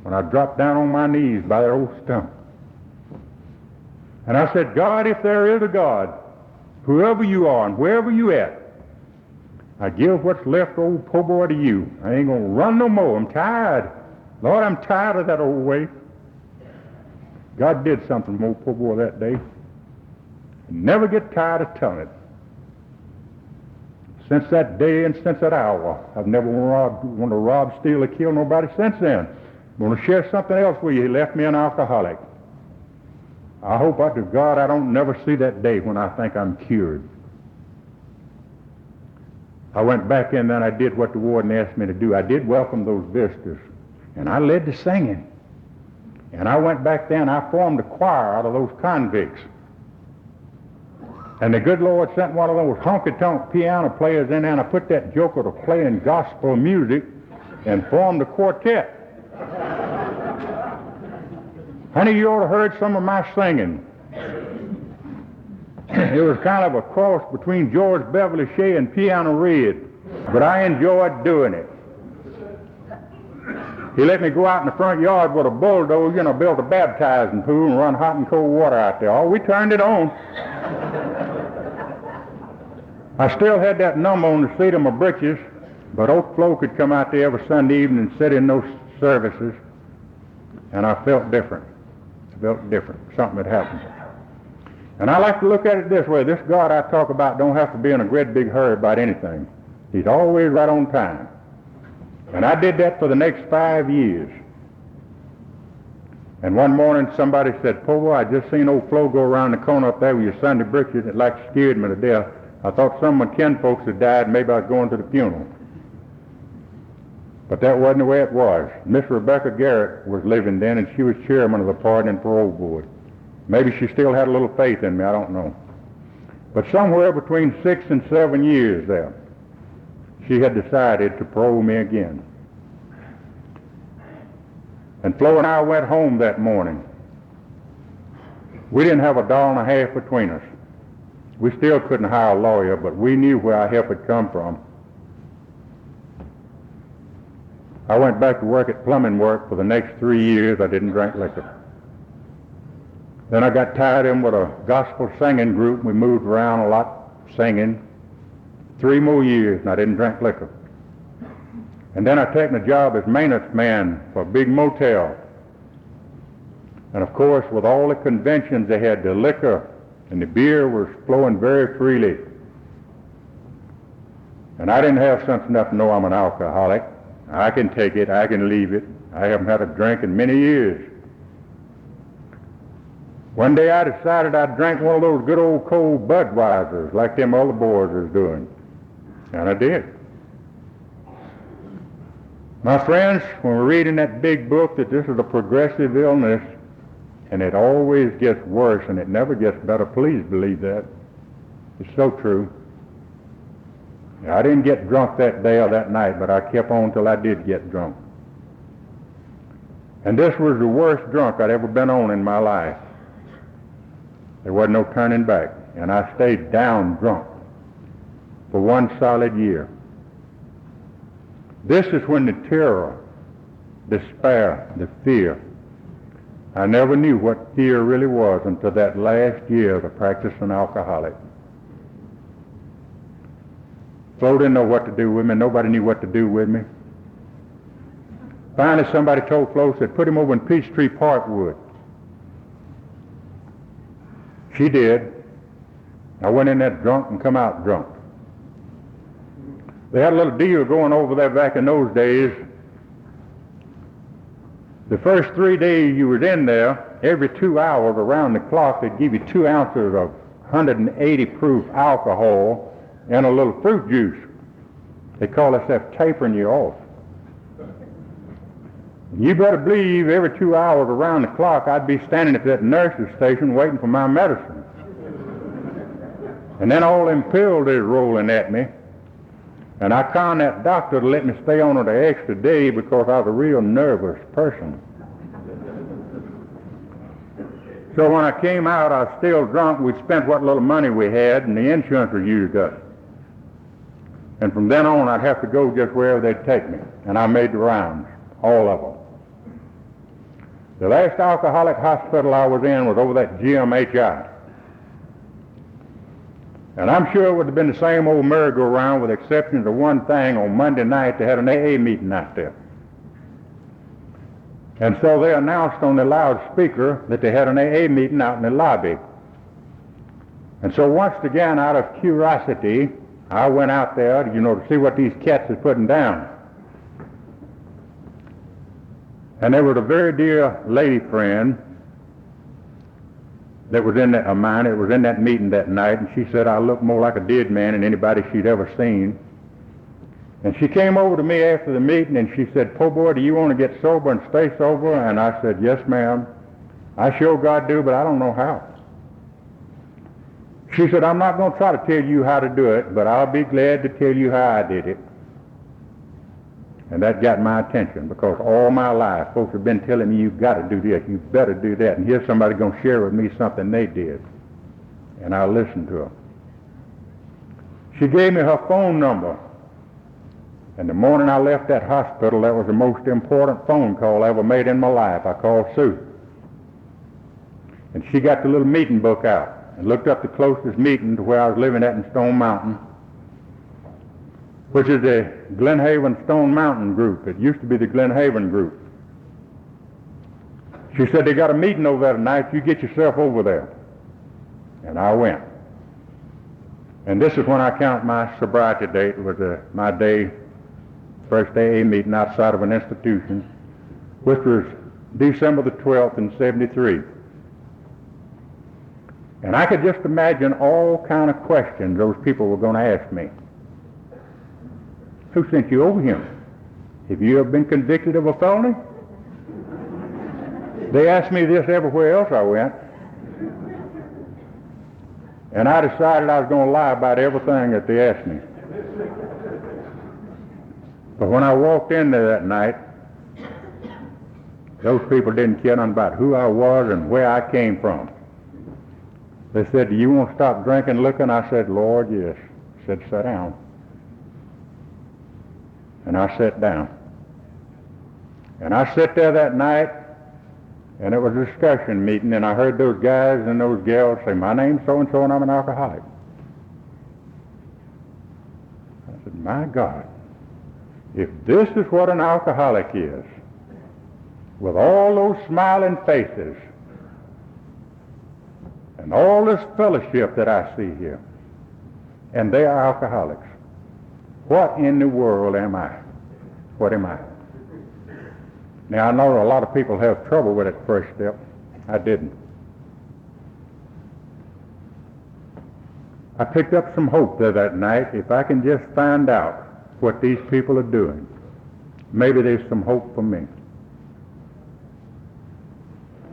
when I dropped down on my knees by that old stump. And I said, God, if there is a God, whoever you are and wherever you at, I give what's left of old po' boy to you. I ain't going to run no more. I'm tired. Lord, I'm tired of that old way. God did something to old po' boy that day. Never get tired of telling it. Since that day and since that hour, I've never wanted to rob, steal, or kill nobody since then. I want to share something else with you. He left me an alcoholic. I hope to God I don't never see that day when I think I'm cured. I went back in, then I did what the warden asked me to do. I did welcome those visitors, and I led the singing. And I went back there and I formed a choir out of those convicts. And the good Lord sent one of those honky-tonk piano players in there, and I put that joker to playing gospel music and formed a quartet. Honey, you ought to heard some of my singing. It was kind of a cross between George Beverly Shea and Piano Red, but I enjoyed doing it. He let me go out in the front yard with a bulldozer, build a baptizing pool and run hot and cold water out there. Oh, we turned it on. I still had that number on the seat of my britches, but Oak Flo could come out there every Sunday evening and sit in those services, and I felt different. Something had happened. And I like to look at it this way. This God I talk about don't have to be in a great big hurry about anything. He's always right on time. And I did that for the next 5 years. And one morning somebody said, "Po, boy, I just seen old Flo go around the corner up there with your Sunday britches. It like scared me to death. I thought some of my kinfolks had died. Maybe I was going to the funeral." But that wasn't the way it was. Miss Rebecca Garrett was living then, and she was chairman of the Pardon and Parole Board. Maybe she still had a little faith in me, I don't know. But somewhere between 6 and 7 years there, she had decided to parole me again. And Flo and I went home that morning. We didn't have $1.50 between us. We still couldn't hire a lawyer, but we knew where our help had come from. I went back to work at plumbing work for the next 3 years. I didn't drink liquor. Then I got tied in with a gospel singing group. We moved around a lot singing. 3 more years, and I didn't drink liquor. And then I taken a job as maintenance man for a big motel. And of course, with all the conventions they had, the liquor and the beer was flowing very freely. And I didn't have sense enough to know I'm an alcoholic. I can take it, I can leave it. I haven't had a drink in many years. One day I decided I'd drink one of those good old cold Budweisers like them other boys is doing. And I did. My friends, when we're reading that big book that this is a progressive illness, and it always gets worse and it never gets better, please believe that. It's so true. I didn't get drunk that day or that night, but I kept on till I did get drunk. And this was the worst drunk I'd ever been on in my life. There wasn't no turning back, and I stayed down drunk for 1 solid year. This is when the terror, despair, the fear, I never knew what fear really was until that last year of the practicing alcoholic. Flo didn't know what to do with me. Nobody knew what to do with me. Finally, somebody told Flo, said, "Put him over in Peachtree Parkwood." She did. I went in there drunk and come out drunk. They had a little deal going over there back in those days. The first 3 days you was in there, every 2 hours around the clock, they'd give you 2 ounces of 180 proof alcohol and a little fruit juice. They call themselves tapering you off. You better believe every 2 hours around the clock I'd be standing at that nurse's station waiting for my medicine. And then all them pills is rolling at me. And I conned that doctor to let me stay on an extra day because I was a real nervous person. So when I came out, I was still drunk. We'd spent what little money we had, and the insurance was used up. And from then on, I'd have to go just wherever they'd take me. And I made the rounds, all of them. The last alcoholic hospital I was in was over that GMHI. And I'm sure it would have been the same old merry-go-round with the exception of one thing. On Monday night, they had an AA meeting out there. And so they announced on the loudspeaker that they had an AA meeting out in the lobby. And so once again, out of curiosity, I went out there, to see what these cats is putting down. And there was a very dear lady friend that was in that, of mine, that was in that meeting that night, and she said I looked more like a dead man than anybody she'd ever seen. And she came over to me after the meeting and she said, "Po boy, do you want to get sober and stay sober?" And I said, "Yes, ma'am. I sure God do, but I don't know how." She said, "I'm not going to try to tell you how to do it, but I'll be glad to tell you how I did it." And that got my attention, because all my life folks have been telling me, "You've got to do this, you better do that." And here's somebody going to share with me something they did. And I listened to her. She gave me her phone number. And the morning I left that hospital, that was the most important phone call I ever made in my life. I called Sue. And she got the little meeting book out and looked up the closest meeting to where I was living at in Stone Mountain, which is the Glen Haven Stone Mountain group. It used to be the Glen Haven group. She said, "They got a meeting over there tonight. You get yourself over there." And I went. And this is when I count my sobriety date. It was my day, first AA meeting outside of an institution, which was December the 12th in 73. And I could just imagine all kind of questions those people were going to ask me. "Who sent you over here? Have you ever been convicted of a felony?" They asked me this everywhere else I went. And I decided I was going to lie about everything that they asked me. But when I walked in there that night, those people didn't care nothing about who I was and where I came from. They said, "Do you want to stop drinking liquor?" And I said, "Lord, yes." I said, "Sit down." And I sat down. And I sat there that night, and it was a discussion meeting, and I heard those guys and those gals say, "My name's so-and-so, and I'm an alcoholic." I said, "My God, if this is what an alcoholic is, with all those smiling faces, and all this fellowship that I see here, and they are alcoholics, what in the world am I? What am I?" Now, I know a lot of people have trouble with that first step. I didn't. I picked up some hope there that night. If I can just find out what these people are doing, maybe there's some hope for me.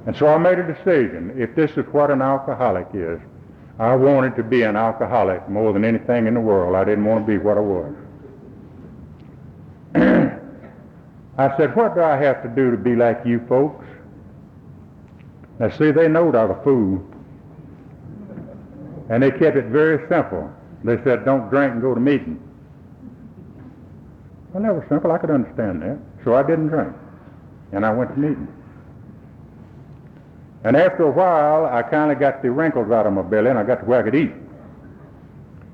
And so I made a decision. If this is what an alcoholic is, I wanted to be an alcoholic more than anything in the world. I didn't want to be what I was. I said, "What do I have to do to be like you folks?" Now see, they knowed I was a fool. And they kept it very simple. They said, "Don't drink and go to meeting." Well, that was simple. I could understand that. So I didn't drink. And I went to meeting. And after a while, I kind of got the wrinkles out of my belly, and I got to where I could eat.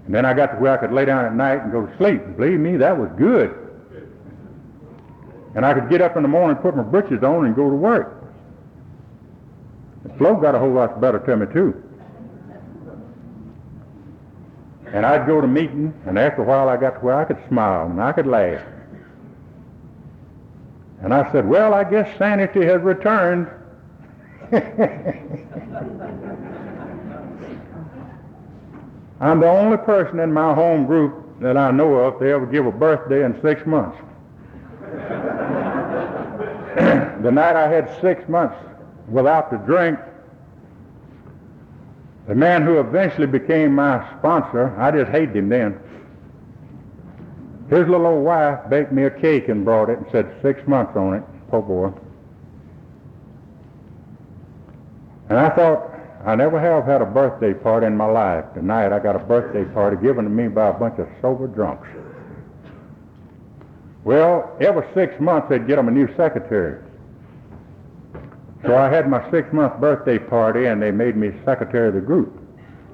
And then I got to where I could lay down at night and go to sleep. Believe me, that was good. And I could get up in the morning, put my britches on, and go to work. The flow got a whole lot better to me, too. And I'd go to meeting, and after a while I got to where I could smile and I could laugh. And I said, "Well, I guess sanity has returned." I'm the only person in my home group that I know of to ever give a birthday in 6 months. The night I had 6 months without the drink, the man who eventually became my sponsor, I just hated him then. His little old wife baked me a cake and brought it and said 6 months on it. Poor boy. And I thought, I never have had a birthday party in my life. Tonight I got a birthday party given to me by a bunch of sober drunks. Well, every 6 months they'd get them a new secretary. So I had my 6-month birthday party, and they made me secretary of the group.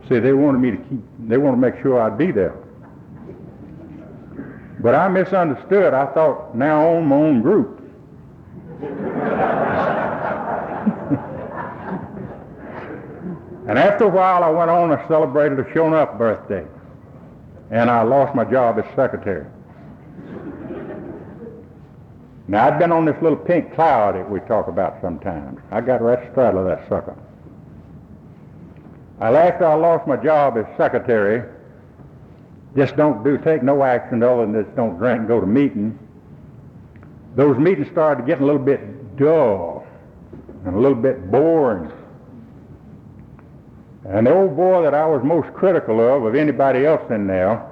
See, they wanted to make sure I'd be there. But I misunderstood. I thought, now I own my own group. And after a while, I went on and celebrated a shown-up birthday. and I lost my job as secretary. Now, I'd been on this little pink cloud that we talk about sometimes. I got right straddle of that sucker. After I lost my job as secretary, just take no action other than just don't drink and go to meeting. Those meetings started getting a little bit dull and a little bit boring. And the old boy that I was most critical of anybody else in there,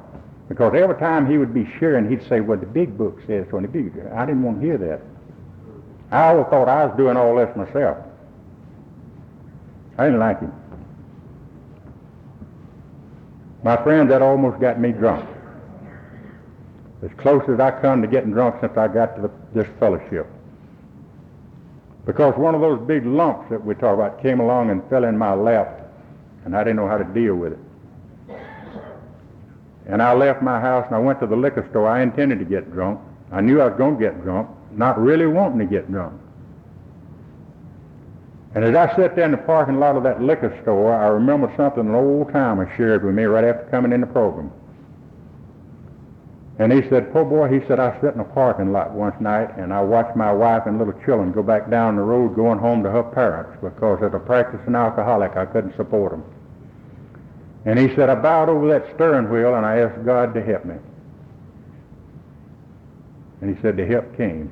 because every time he would be sharing, he'd say, well, the big book says so. I didn't want to hear that. I always thought I was doing all this myself. I didn't like him. My friend, that almost got me drunk. As close as I come to getting drunk since I got to this fellowship. Because one of those big lumps that we talk about came along and fell in my lap, and I didn't know how to deal with it. And I left my house and I went to the liquor store. I intended to get drunk. I knew I was going to get drunk, not really wanting to get drunk. And as I sat there in the parking lot of that liquor store, I remembered something an old timer shared with me right after coming in the program. And he said, poor boy, he said, I sat in a parking lot one night and I watched my wife and little children go back down the road going home to her parents because as a practicing alcoholic, I couldn't support them. And he said, I bowed over that steering wheel and I asked God to help me. And he said, the help came.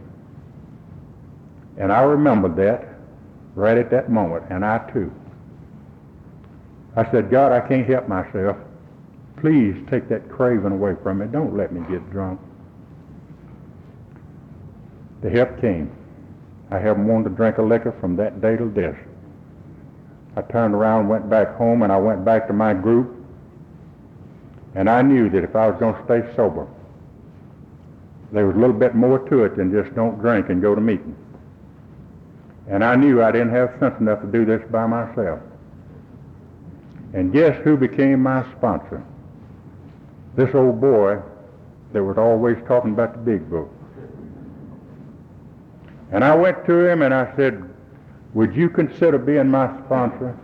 And I remembered that right at that moment, and I too. I said, God, I can't help myself. Please take that craving away from me. Don't let me get drunk. The help came. I haven't wanted to drink a liquor from that day till this. I turned around, went back home, and I went back to my group. And I knew that if I was going to stay sober, there was a little bit more to it than just don't drink and go to meeting. And I knew I didn't have sense enough to do this by myself. And guess who became my sponsor? This old boy that was always talking about the big book. And I went to him and I said, would you consider being my sponsor?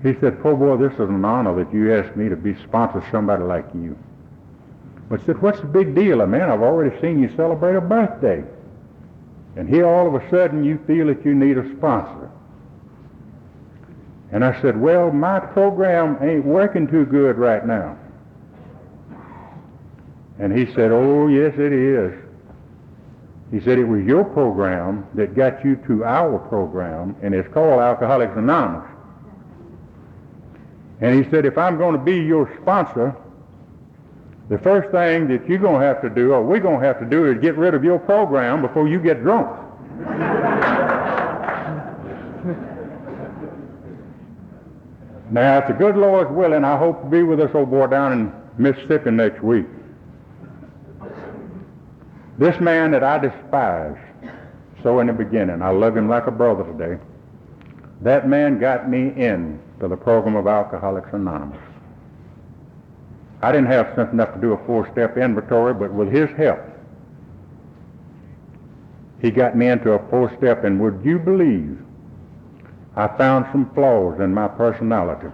He said, poor boy, this is an honor that you asked me to be sponsor somebody like you. But I said, what's the big deal? Man, I've already seen you celebrate a birthday. And here all of a sudden you feel that you need a sponsor. And I said, well, my program ain't working too good right now. And he said, oh, yes, it is. He said, it was your program that got you to our program, and it's called Alcoholics Anonymous. And he said, if I'm going to be your sponsor, the first thing that you're going to have to do, or we're going to have to do, is get rid of your program before you get drunk. Now, if the good Lord's willing, I hope to be with this old boy down in Mississippi next week. This man that I despised so in the beginning, I love him like a brother today, that man got me in to the program of Alcoholics Anonymous. I didn't have sense enough to do a 4-step inventory, but with his help, he got me into a 4-step, and would you believe I found some flaws in my personality.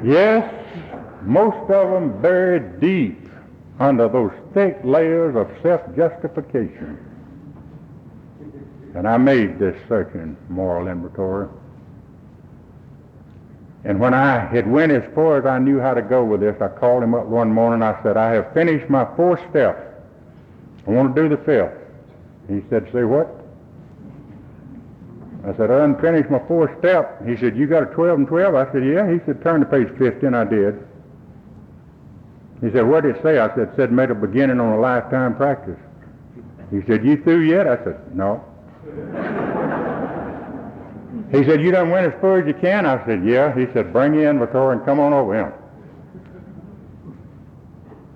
Yes, most of them buried deep under those thick layers of self-justification. And I made this searching moral inventory. And when I had went as far as I knew how to go with this, I called him up one morning. I said, I have finished my 4th step. I want to do the 5th. He said, say what? I said, I done finished my 4th step. He said, you got a 12 and 12? I said, yeah. He said, turn to page 50, and I did. He said, what did it say? I said, it said made a beginning on a lifetime practice. He said, you through yet? I said, no. He said, you done went as far as you can? I said, yeah. He said, bring your inventory and come on over here.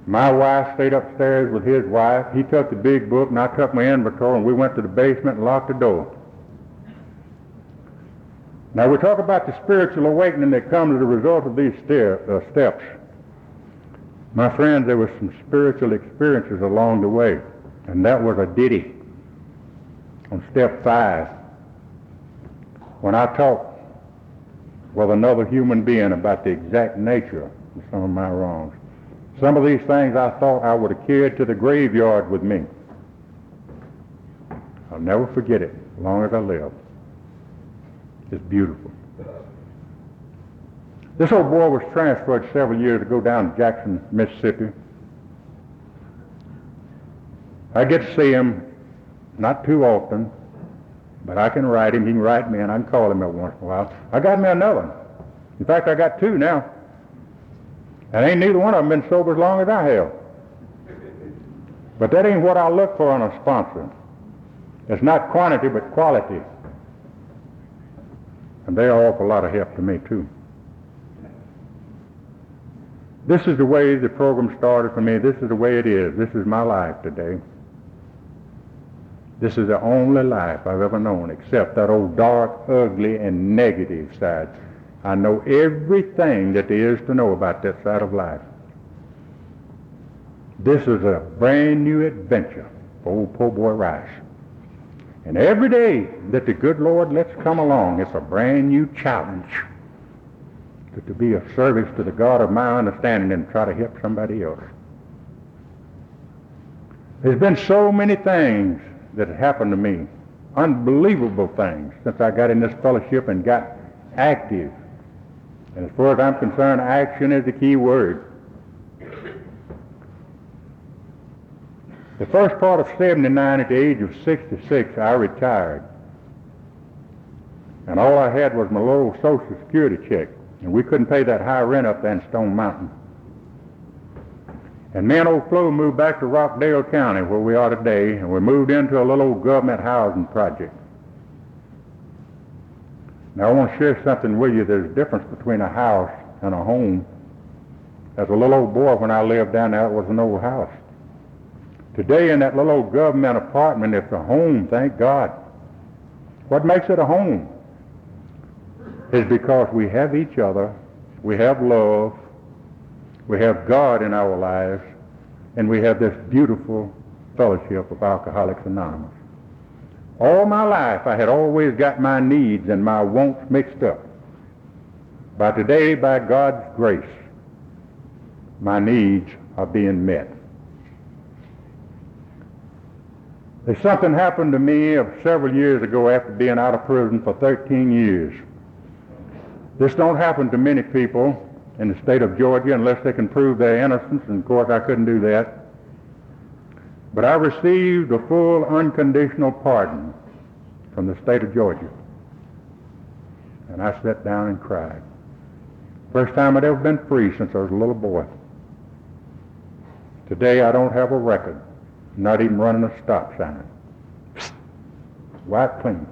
My wife stayed upstairs with his wife. He took the big book and I took my inventory, and we went to the basement and locked the door. Now we talk about the spiritual awakening that comes as a result of these steps. My friends, there were some spiritual experiences along the way, and that was a ditty on step 5. When I talked with another human being about the exact nature of some of my wrongs. Some of these things I thought I would have carried to the graveyard with me. I'll never forget it as long as I live. It's beautiful. This old boy was transferred several years ago down to Jackson, Mississippi. I get to see him not too often, but I can write him, he can write me, and I can call him every once in a while. I got me another one. In fact, I got two now. And ain't neither one of them been sober as long as I have. But that ain't what I look for in a sponsor. It's not quantity, but quality. And they offer a lot of help to me, too. This is the way the program started for me. This is the way it is. This is my life today. This is the only life I've ever known, except that old dark, ugly, and negative side. I know everything that there is to know about that side of life. This is a brand new adventure for old poor boy Rice. And every day that the good Lord lets come along, it's a brand new challenge to be of service to the God of my understanding and try to help somebody else. There's been so many things that have happened to me, unbelievable things, since I got in this fellowship and got active. And as far as I'm concerned, action is the key word. The first part of 79, at the age of 66, I retired. And all I had was my little Social Security check. And we couldn't pay that high rent up there in Stone Mountain. And me and old Flo moved back to Rockdale County, where we are today, and we moved into a little old government housing project. Now I want to share something with you. There's a difference between a house and a home. As a little old boy, when I lived down there, it was an old house. Today in that little old government apartment, it's a home, thank God. What makes it a home is because we have each other, we have love, we have God in our lives, and we have this beautiful fellowship of Alcoholics Anonymous. All my life, I had always got my needs and my wants mixed up. But today, by God's grace, my needs are being met. There's something happened to me several years ago after being out of prison for 13 years. This don't happen to many people in the state of Georgia unless they can prove their innocence, and of course I couldn't do that. But I received a full unconditional pardon from the state of Georgia. And I sat down and cried. First time I'd ever been free since I was a little boy. Today I don't have a record, not even running a stop sign. Wiped clean.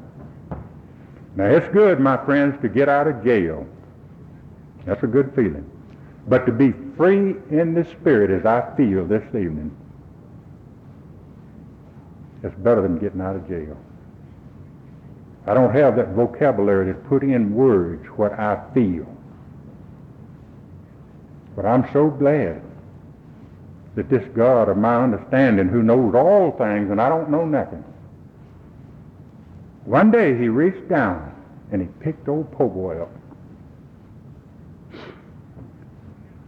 Now it's good, my friends, to get out of jail. That's a good feeling. But to be free in the spirit as I feel this evening, it's better than getting out of jail. I don't have that vocabulary to put in words what I feel. But I'm so glad that this God of my understanding, who knows all things and I don't know nothing, one day he reached down and he picked old po' boy up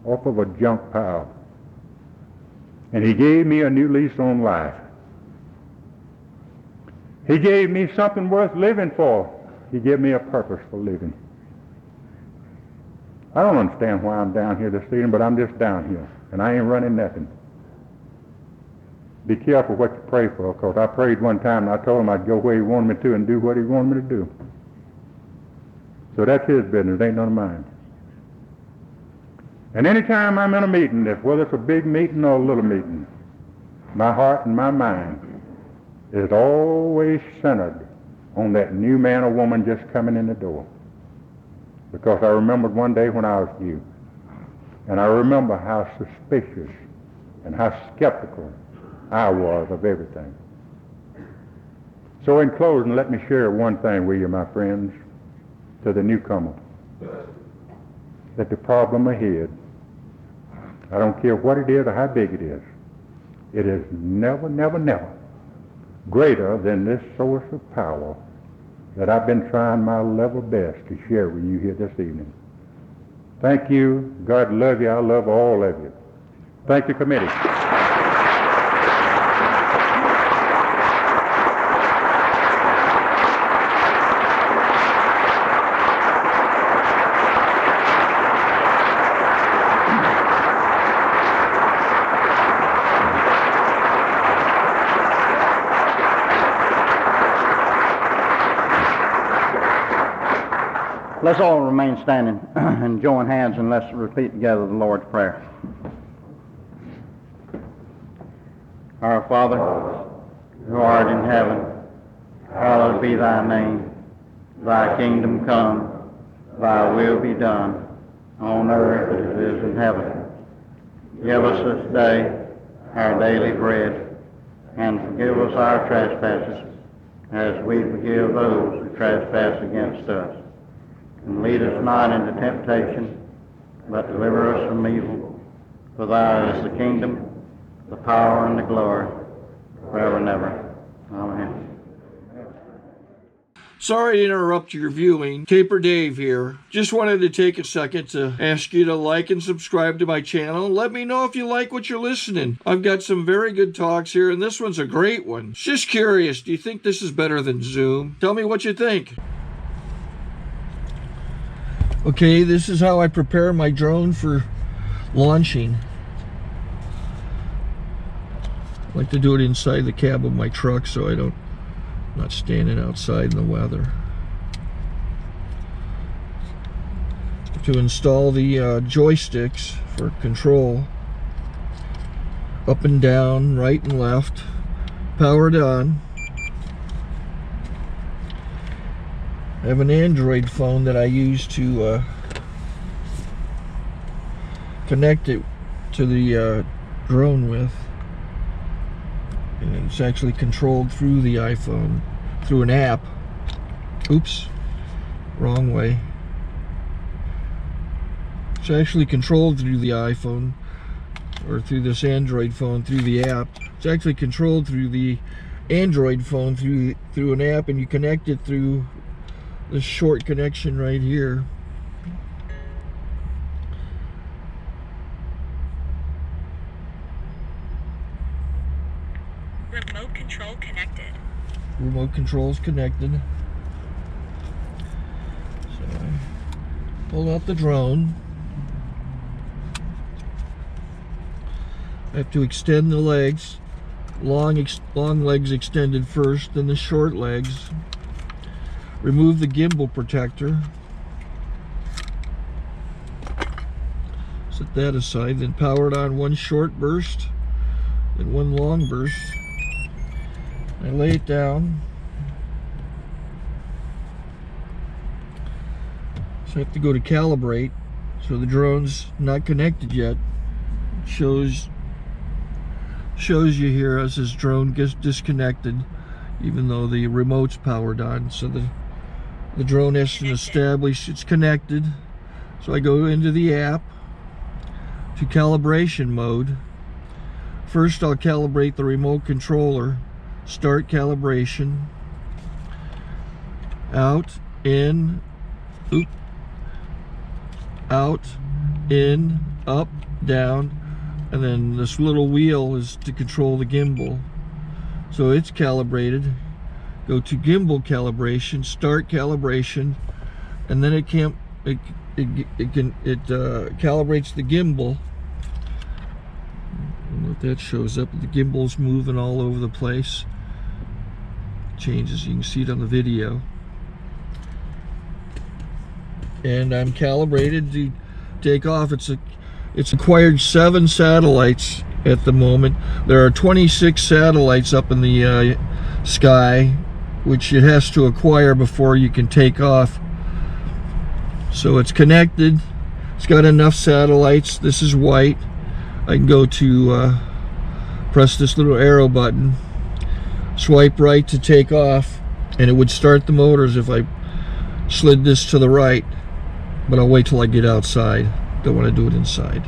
off of a junk pile. And he gave me a new lease on life. He gave me something worth living for. He gave me a purpose for living. I don't understand why I'm down here this evening, but I'm just down here, and I ain't running nothing. Be careful what you pray for, because I prayed one time, and I told him I'd go where he wanted me to and do what he wanted me to do. So that's his business, it ain't none of mine. And any time I'm in a meeting, whether it's a big meeting or a little meeting, my heart and my mind is always centered on that new man or woman just coming in the door. Because I remembered one day when I was you, and I remember how suspicious and how skeptical I was of everything. So in closing, let me share one thing with you, my friends, to the newcomer. That the problem ahead, I don't care what it is or how big it is never, never, never greater than this source of power that I've been trying my level best to share with you here this evening. Thank you. God love you. I love all of you. Thank you, committee. Let's all remain standing and join hands, and let's repeat together the Lord's Prayer. Our Father, who art in heaven, hallowed be thy name. Thy kingdom come, thy will be done, on earth as it is in heaven. Give us this day our daily bread, and forgive us our trespasses, as we forgive those who trespass against us. And lead us not into temptation, but deliver us from evil. For thine is the kingdom, the power, and the glory, forever and ever. Amen. Sorry to interrupt your viewing. Taper Dave here. Just wanted to take a second to ask you to like and subscribe to my channel. Let me know if you like what you're listening. I've got some very good talks here, and this one's a great one. Just curious, do you think this is better than Zoom? Tell me what you think. Okay, this is how I prepare my drone for launching. I like to do it inside the cab of my truck so I'm not standing outside in the weather. To install the joysticks for control, up and down, right and left, powered on. I have an Android phone that I use to connect it to the drone with, and it's actually controlled through the iPhone, through an app. Oops, wrong way. It's actually controlled through the iPhone, or through this Android phone, through the app. It's actually controlled through the Android phone through an app, and you connect it through this short connection right here. Remote control connected. Remote control's connected. So I pull out the drone. I have to extend the legs. Long legs extended first, then the short legs. Remove the gimbal protector. Set that aside, then power it on one short burst, then one long burst. I lay it down. So I have to go to calibrate. So the drone's not connected yet. It shows you here as this drone gets disconnected, even though the remote's powered on. So the drone has to establish it's connected. So I go into the app to calibration mode. First I'll calibrate the remote controller. Start calibration. Out, in, out, in, up, down, and then this little wheel is to control the gimbal. So it's calibrated. Go to gimbal calibration, start calibration, and then it calibrates the gimbal. I don't know if that shows up. The gimbal's moving all over the place. Changes, you can see it on the video. And I'm calibrated to take off. It's acquired 7 satellites at the moment. There are 26 satellites up in the sky, which it has to acquire before you can take off. So it's connected. It's got enough satellites. This is white. I can go to press this little arrow button, swipe right to take off, and it would start the motors if I slid this to the right. But I'll wait till I get outside. Don't want to do it inside.